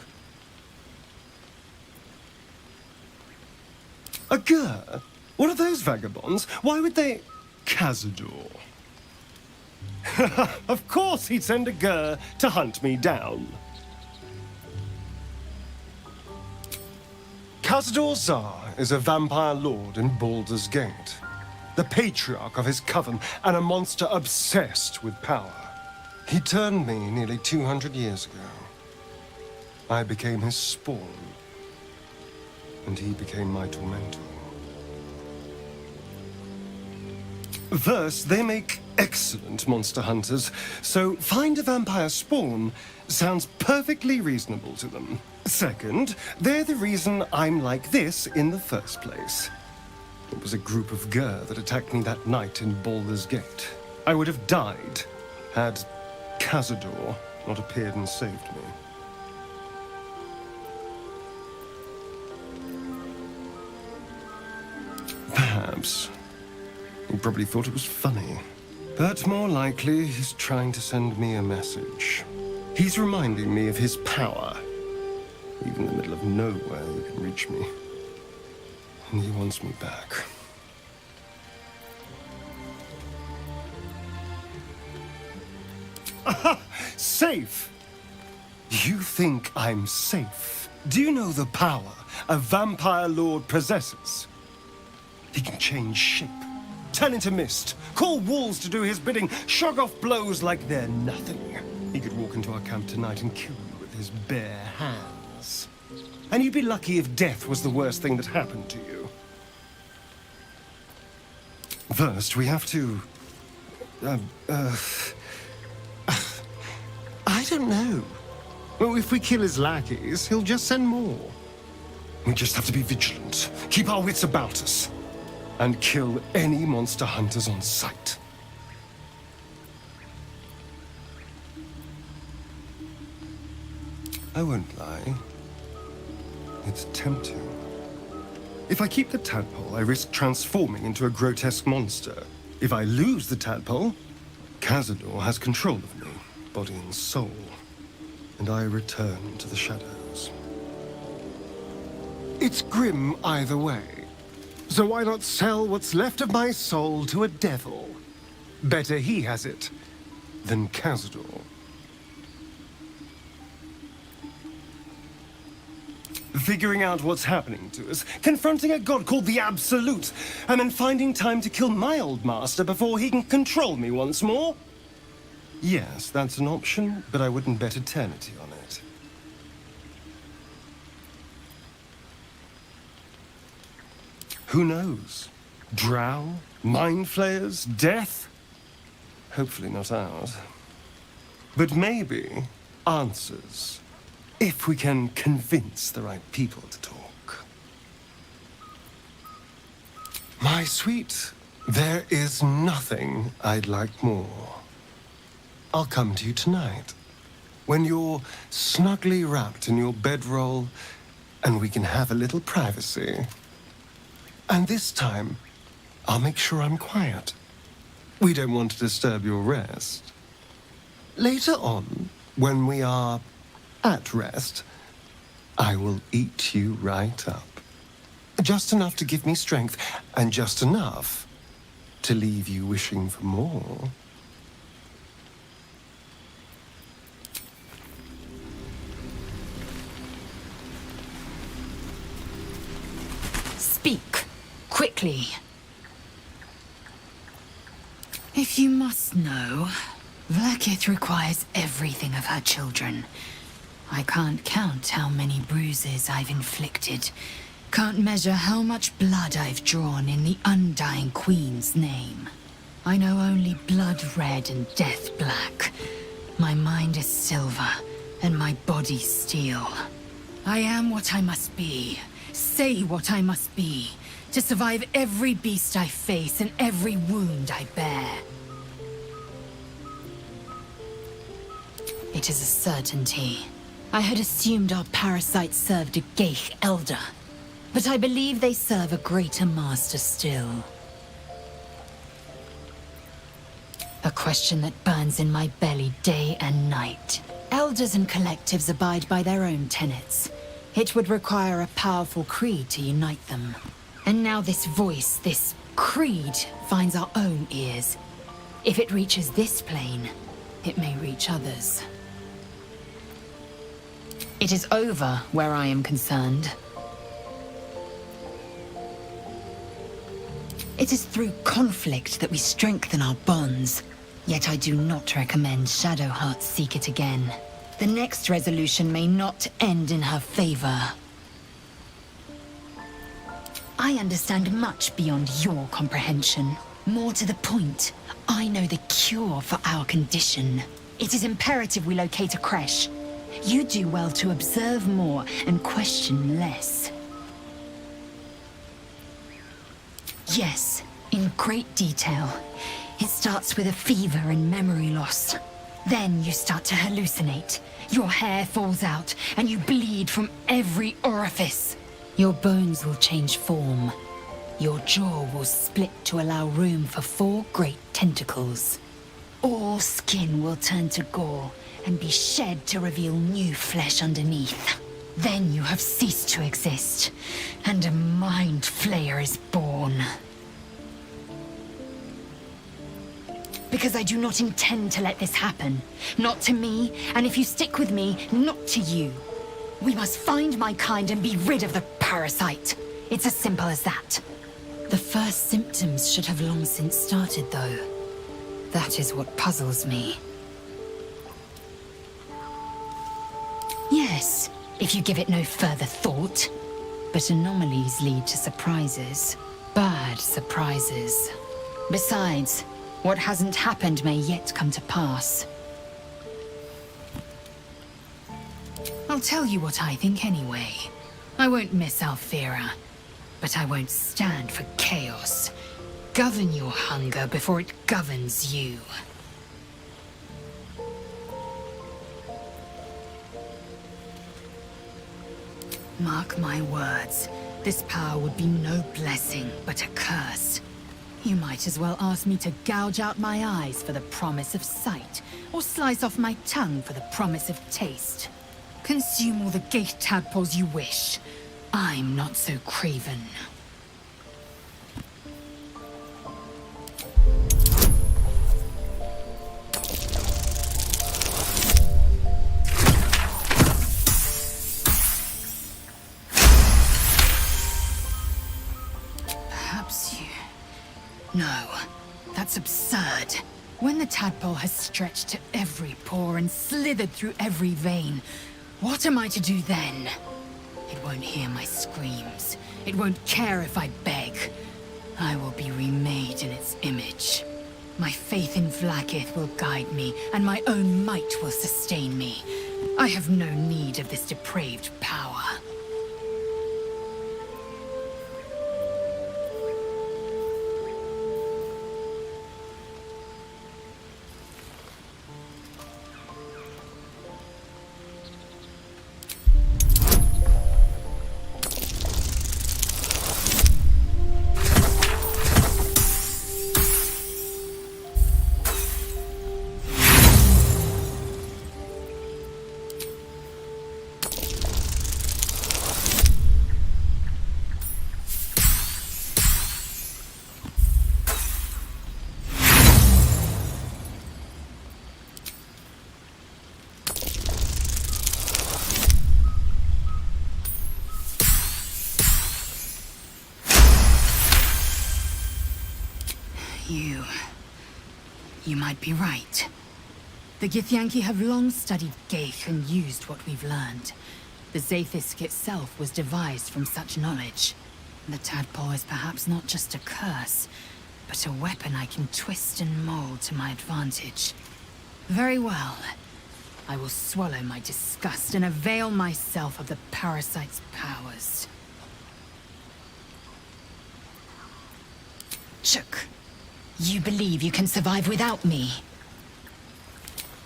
A Gur? What are those vagabonds? Why would they... Cazador. Of course he'd send a Gur to hunt me down. Cazador Zar is a vampire lord in Baldurs Gate, the patriarch of his coven and a monster obsessed with power. He turned me nearly 200 years ago. I became his spawn, and he became my tormentor. First, they make excellent monster hunters, so find a vampire spawn sounds perfectly reasonable to them. Second, they're the reason I'm like this in the first place. It was a group of Gur that attacked me that night in Baldurs Gate. I would have died had Cazador not appeared and saved me. Perhaps. He probably thought it was funny. But more likely, he's trying to send me a message. He's reminding me of his power. Even in the middle of nowhere, you can reach me. And he wants me back. Aha! Safe! You think I'm safe? Do you know the power a vampire lord possesses? He can change shape, turn into mist, call wolves to do his bidding, shrug off blows like they're nothing. He could walk into our camp tonight and kill you with his bare hands. And you'd be lucky if death was the worst thing that happened to you. First, we have to... I don't know. Well, if we kill his lackeys, he'll just send more. We just have to be vigilant, keep our wits about us, and kill any monster hunters on sight. I won't lie. It's tempting. If I keep the tadpole, I risk transforming into a grotesque monster. If I lose the tadpole, Cazador has control of me, body and soul, and I return to the shadows. It's grim either way. So why not sell what's left of my soul to a devil? Better he has it than Cazador. Figuring out what's happening to us, confronting a god called the Absolute, and then finding time to kill my old master before he can control me once more? Yes, that's an option, but I wouldn't bet eternity on it. Who knows? Drow? Mind flayers? Death? Hopefully not ours. But maybe answers. If we can convince the right people to talk. My sweet, there is nothing I'd like more. I'll come to you tonight, when you're snugly wrapped in your bedroll, and we can have a little privacy. And this time, I'll make sure I'm quiet. We don't want to disturb your rest. Later on, when we are at rest, I will eat you right up. Just enough to give me strength, and just enough to leave you wishing for more. Speak, quickly. If you must know, Vlaakith requires everything of her children. I can't count how many bruises I've inflicted. Can't measure how much blood I've drawn in the Undying Queen's name. I know only blood red and death black. My mind is silver, and my body steel. I am what I must be, say what I must be, to survive every beast I face and every wound I bear. It is a certainty. I had assumed our parasites served a Geich elder, but I believe they serve a greater master still. A question that burns in my belly day and night. Elders and collectives abide by their own tenets. It would require a powerful creed to unite them. And now this voice, this creed, finds our own ears. If it reaches this plane, it may reach others. It is over where I am concerned. It is through conflict that we strengthen our bonds. Yet I do not recommend Shadowheart seek it again. The next resolution may not end in her favor. I understand much beyond your comprehension. More to the point, I know the cure for our condition. It is imperative we locate a creche. You do well to observe more and question less. Yes, in great detail. It starts with a fever and memory loss. Then you start to hallucinate. Your hair falls out, and you bleed from every orifice. Your bones will change form. Your jaw will split to allow room for 4 great tentacles. All skin will turn to gore and be shed to reveal new flesh underneath. Then you have ceased to exist, and a mind flayer is born. Because I do not intend to let this happen. Not to me, and if you stick with me, not to you. We must find my kind and be rid of the parasite. It's as simple as that. The first symptoms should have long since started, though. That is what puzzles me. Yes, if you give it no further thought. But anomalies lead to surprises. Bad surprises. Besides, what hasn't happened may yet come to pass. I'll tell you what I think anyway. I won't miss Alfira, but I won't stand for chaos. Govern your hunger before it governs you. Mark my words, this power would be no blessing, but a curse. You might as well ask me to gouge out my eyes for the promise of sight, or slice off my tongue for the promise of taste. Consume all the gate tadpoles you wish. I'm not so craven. Perhaps you... No, that's absurd. When the tadpole has stretched to every pore and slithered through every vein, what am I to do then? It won't hear my screams. It won't care if I beg. I will be remade in its image. My faith in Vlaakith will guide me, and my own might will sustain me. I have no need of this depraved power. You might be right. The Githyanki have long studied Geich and used what we've learned. The Zaithisk itself was devised from such knowledge. The tadpole is perhaps not just a curse, but a weapon I can twist and mold to my advantage. Very well. I will swallow my disgust and avail myself of the parasite's powers. Chook, you believe you can survive without me?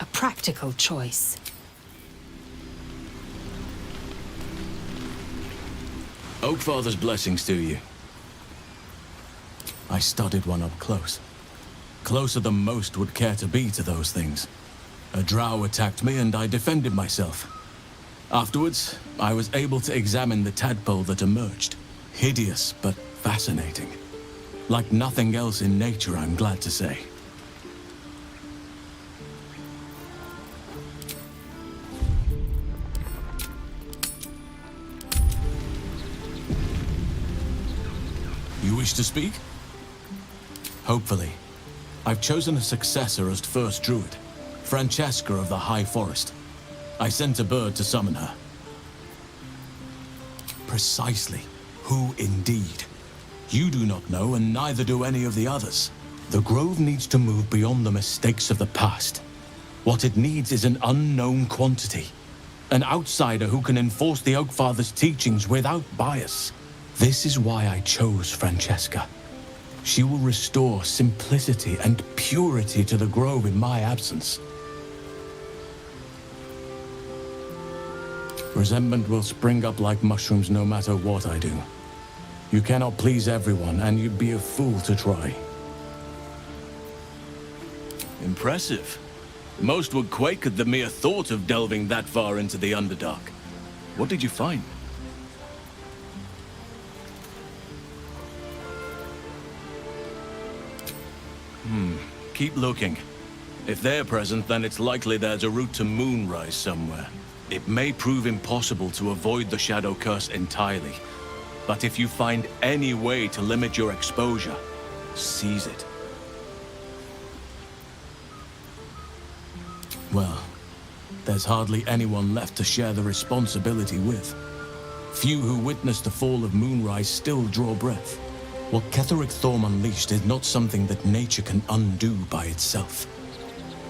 A practical choice. Oakfather's blessings to you. I studied one up close. Closer than most would care to be to those things. A drow attacked me and I defended myself. Afterwards, I was able to examine the tadpole that emerged. Hideous, but fascinating. Like nothing else in nature, I'm glad to say. You wish to speak? Hopefully. I've chosen a successor as first druid, Francesca of the High Forest. I sent a bird to summon her. Precisely. Who indeed? You do not know, and neither do any of the others. The Grove needs to move beyond the mistakes of the past. What it needs is an unknown quantity. An outsider who can enforce the Oakfather's teachings without bias. This is why I chose Francesca. She will restore simplicity and purity to the Grove in my absence. Resentment will spring up like mushrooms no matter what I do. You cannot please everyone, and you'd be a fool to try. Impressive. Most would quake at the mere thought of delving that far into the Underdark. What did you find? Keep looking. If they're present, then it's likely there's a route to Moonrise somewhere. It may prove impossible to avoid the Shadow Curse entirely. But if you find any way to limit your exposure, seize it. Well, there's hardly anyone left to share the responsibility with. Few who witnessed the fall of Moonrise still draw breath. What Ketheric Thorm unleashed is not something that nature can undo by itself.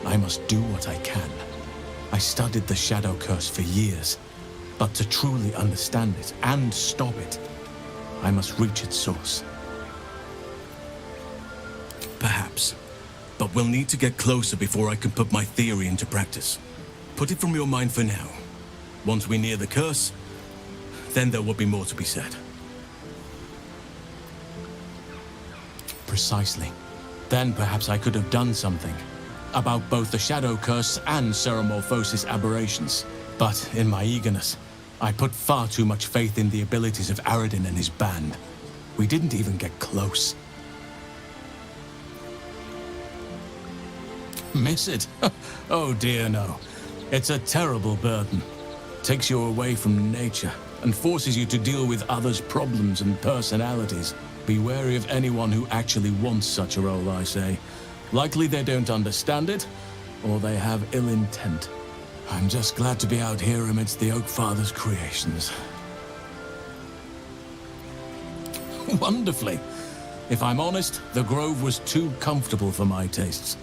I must do what I can. I studied the Shadow Curse for years, but to truly understand it and stop it, I must reach its source. Perhaps, but we'll need to get closer before I can put my theory into practice. Put it from your mind for now. Once we near the curse, then there will be more to be said. Precisely. Then perhaps I could have done something about both the Shadow Curse and Ceremorphosis aberrations. But in my eagerness, I put far too much faith in the abilities of Aradin and his band. We didn't even get close. Miss it? Oh dear, no. It's a terrible burden. Takes you away from nature and forces you to deal with others' problems and personalities. Be wary of anyone who actually wants such a role, I say. Likely they don't understand it, or they have ill intent. I'm just glad to be out here amidst the Oakfather's creations. Wonderfully. If I'm honest, the Grove was too comfortable for my tastes.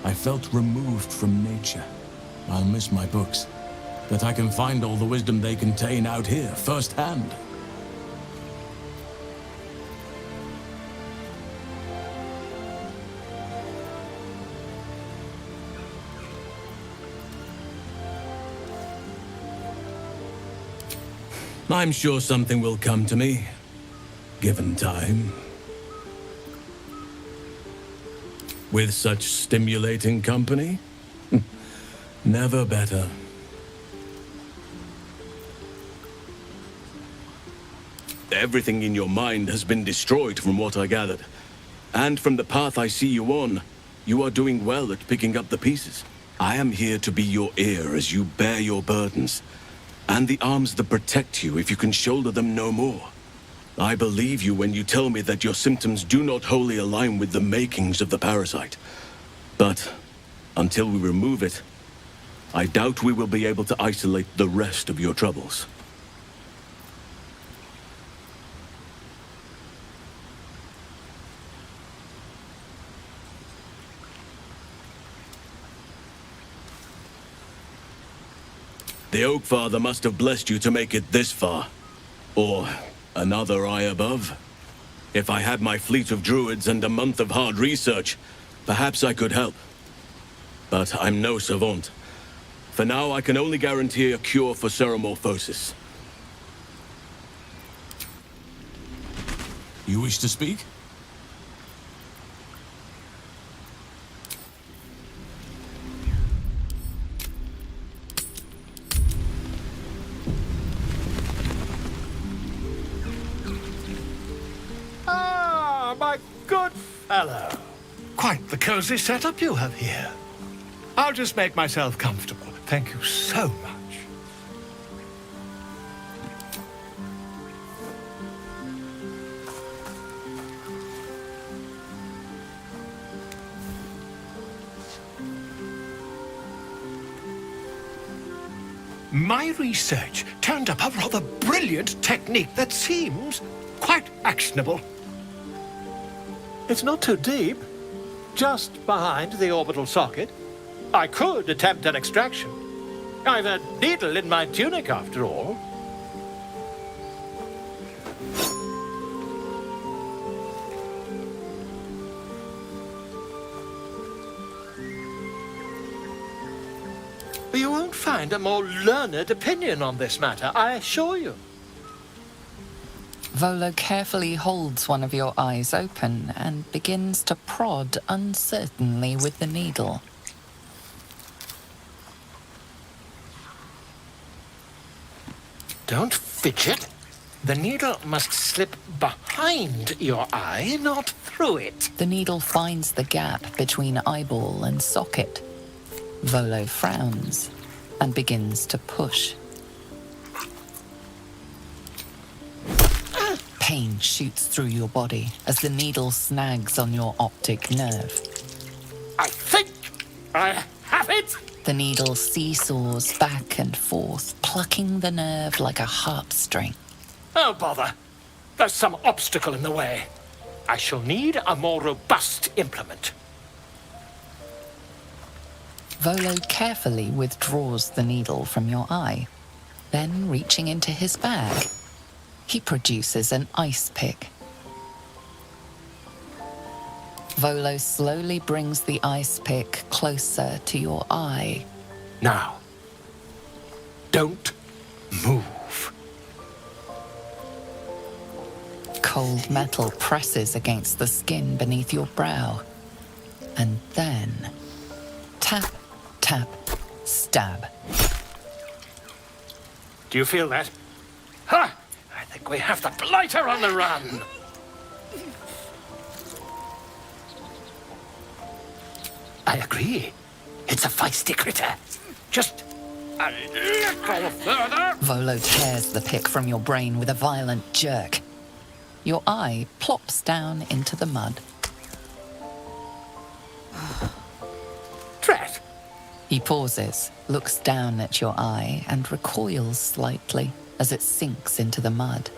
I felt removed from nature. I'll miss my books, but I can find all the wisdom they contain out here, firsthand. I'm sure something will come to me, given time. With such stimulating company? Never better. Everything in your mind has been destroyed from what I gathered. And from the path I see you on, you are doing well at picking up the pieces. I am here to be your ear as you bear your burdens, and the arms that protect you if you can shoulder them no more. I believe you when you tell me that your symptoms do not wholly align with the makings of the parasite. But until we remove it, I doubt we will be able to isolate the rest of your troubles. The Oak Father must have blessed you to make it this far. Or another eye above. If I had my fleet of druids and a month of hard research, perhaps I could help. But I'm no savant. For now, I can only guarantee a cure for ceramorphosis. You wish to speak? Ah, my good fellow. Quite the cozy setup you have here. I'll just make myself comfortable. Thank you so much. My research turned up a rather brilliant technique that seems quite actionable. It's not too deep. Just behind the orbital socket. I could attempt an extraction. I've a needle in my tunic, after all. You won't find a more learned opinion on this matter, I assure you. Volo carefully holds one of your eyes open and begins to prod uncertainly with the needle. Don't fidget. The needle must slip behind your eye, not through it. The needle finds the gap between eyeball and socket. Volo frowns and begins to push. Pain shoots through your body as the needle snags on your optic nerve. I think I have it! The needle seesaws back and forth, plucking the nerve like a heartstring. Oh, bother. There's some obstacle in the way. I shall need a more robust implement. Volo carefully withdraws the needle from your eye. Then, reaching into his bag, he produces an ice pick. Volo slowly brings the ice pick closer to your eye. Now, don't move. Cold metal presses against the skin beneath your brow. And then, tap, tap, stab. Do you feel that? Ha! I think we have the blighter on the run. I agree. It's a feisty critter. Just a little further. Volo tears the pick from your brain with a violent jerk. Your eye plops down into the mud. Drat. He pauses, looks down at your eye, and recoils slightly as it sinks into the mud.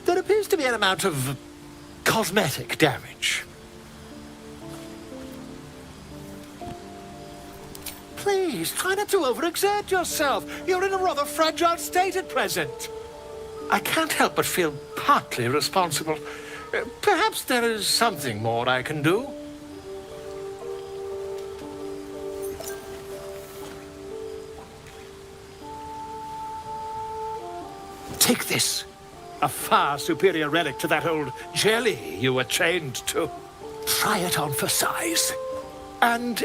There appears to be an amount of cosmetic damage. Please, try not to overexert yourself. You're in a rather fragile state at present. I can't help but feel partly responsible. Perhaps there is something more I can do. Take this. A far superior relic to that old jelly you were chained to. Try it on for size. And,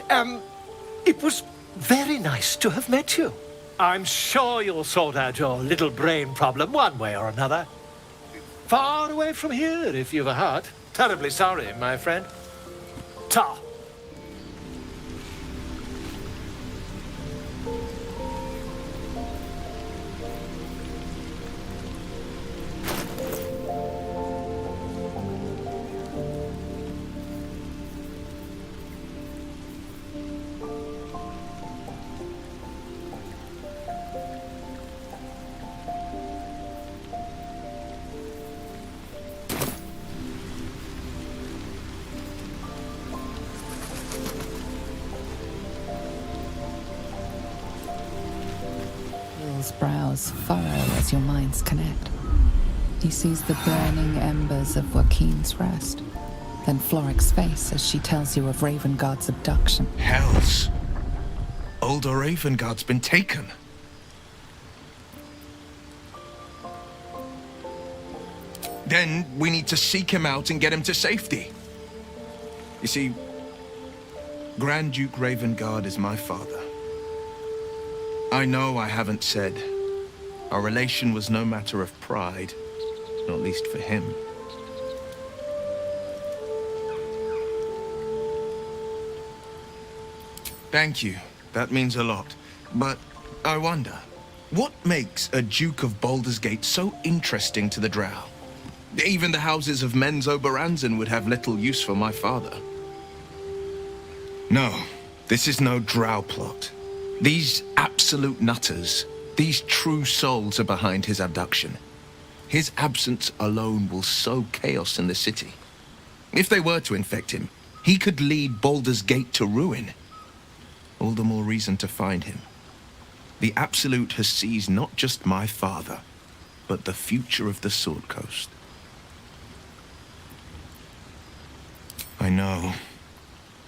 it was very nice to have met you. I'm sure you'll sort out your little brain problem one way or another. Far away from here, if you've a heart. Terribly sorry, my friend. Ta. Hall's brows furrow as your minds connect. He sees the burning embers of Joaquin's rest, then Floric's face as she tells you of Ravengard's abduction. Hells! Older Ravengard's been taken. Then we need to seek him out and get him to safety. You see, Grand Duke Ravengard is my father. I know I haven't said. Our relation was no matter of pride, not least for him. Thank you. That means a lot. But I wonder, what makes a Duke of Baldurs Gate so interesting to the Drow? Even the houses of Menzo Baranzan would have little use for my father. No, this is no Drow plot. These absolute nutters, these true souls are behind his abduction. His absence alone will sow chaos in the city. If they were to infect him, he could lead Baldur's Gate to ruin. All the more reason to find him. The Absolute has seized not just my father, but the future of the Sword Coast. I know,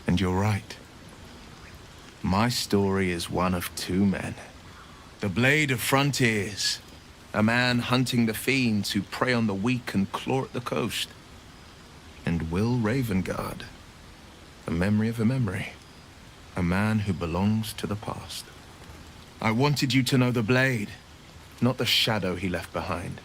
and you're right. My story is one of two men. The Blade of Frontiers, a man hunting the fiends who prey on the weak and claw at the coast. And Will Ravengard, the memory of a memory. A man who belongs to the past. I wanted you to know the Blade, not the shadow he left behind.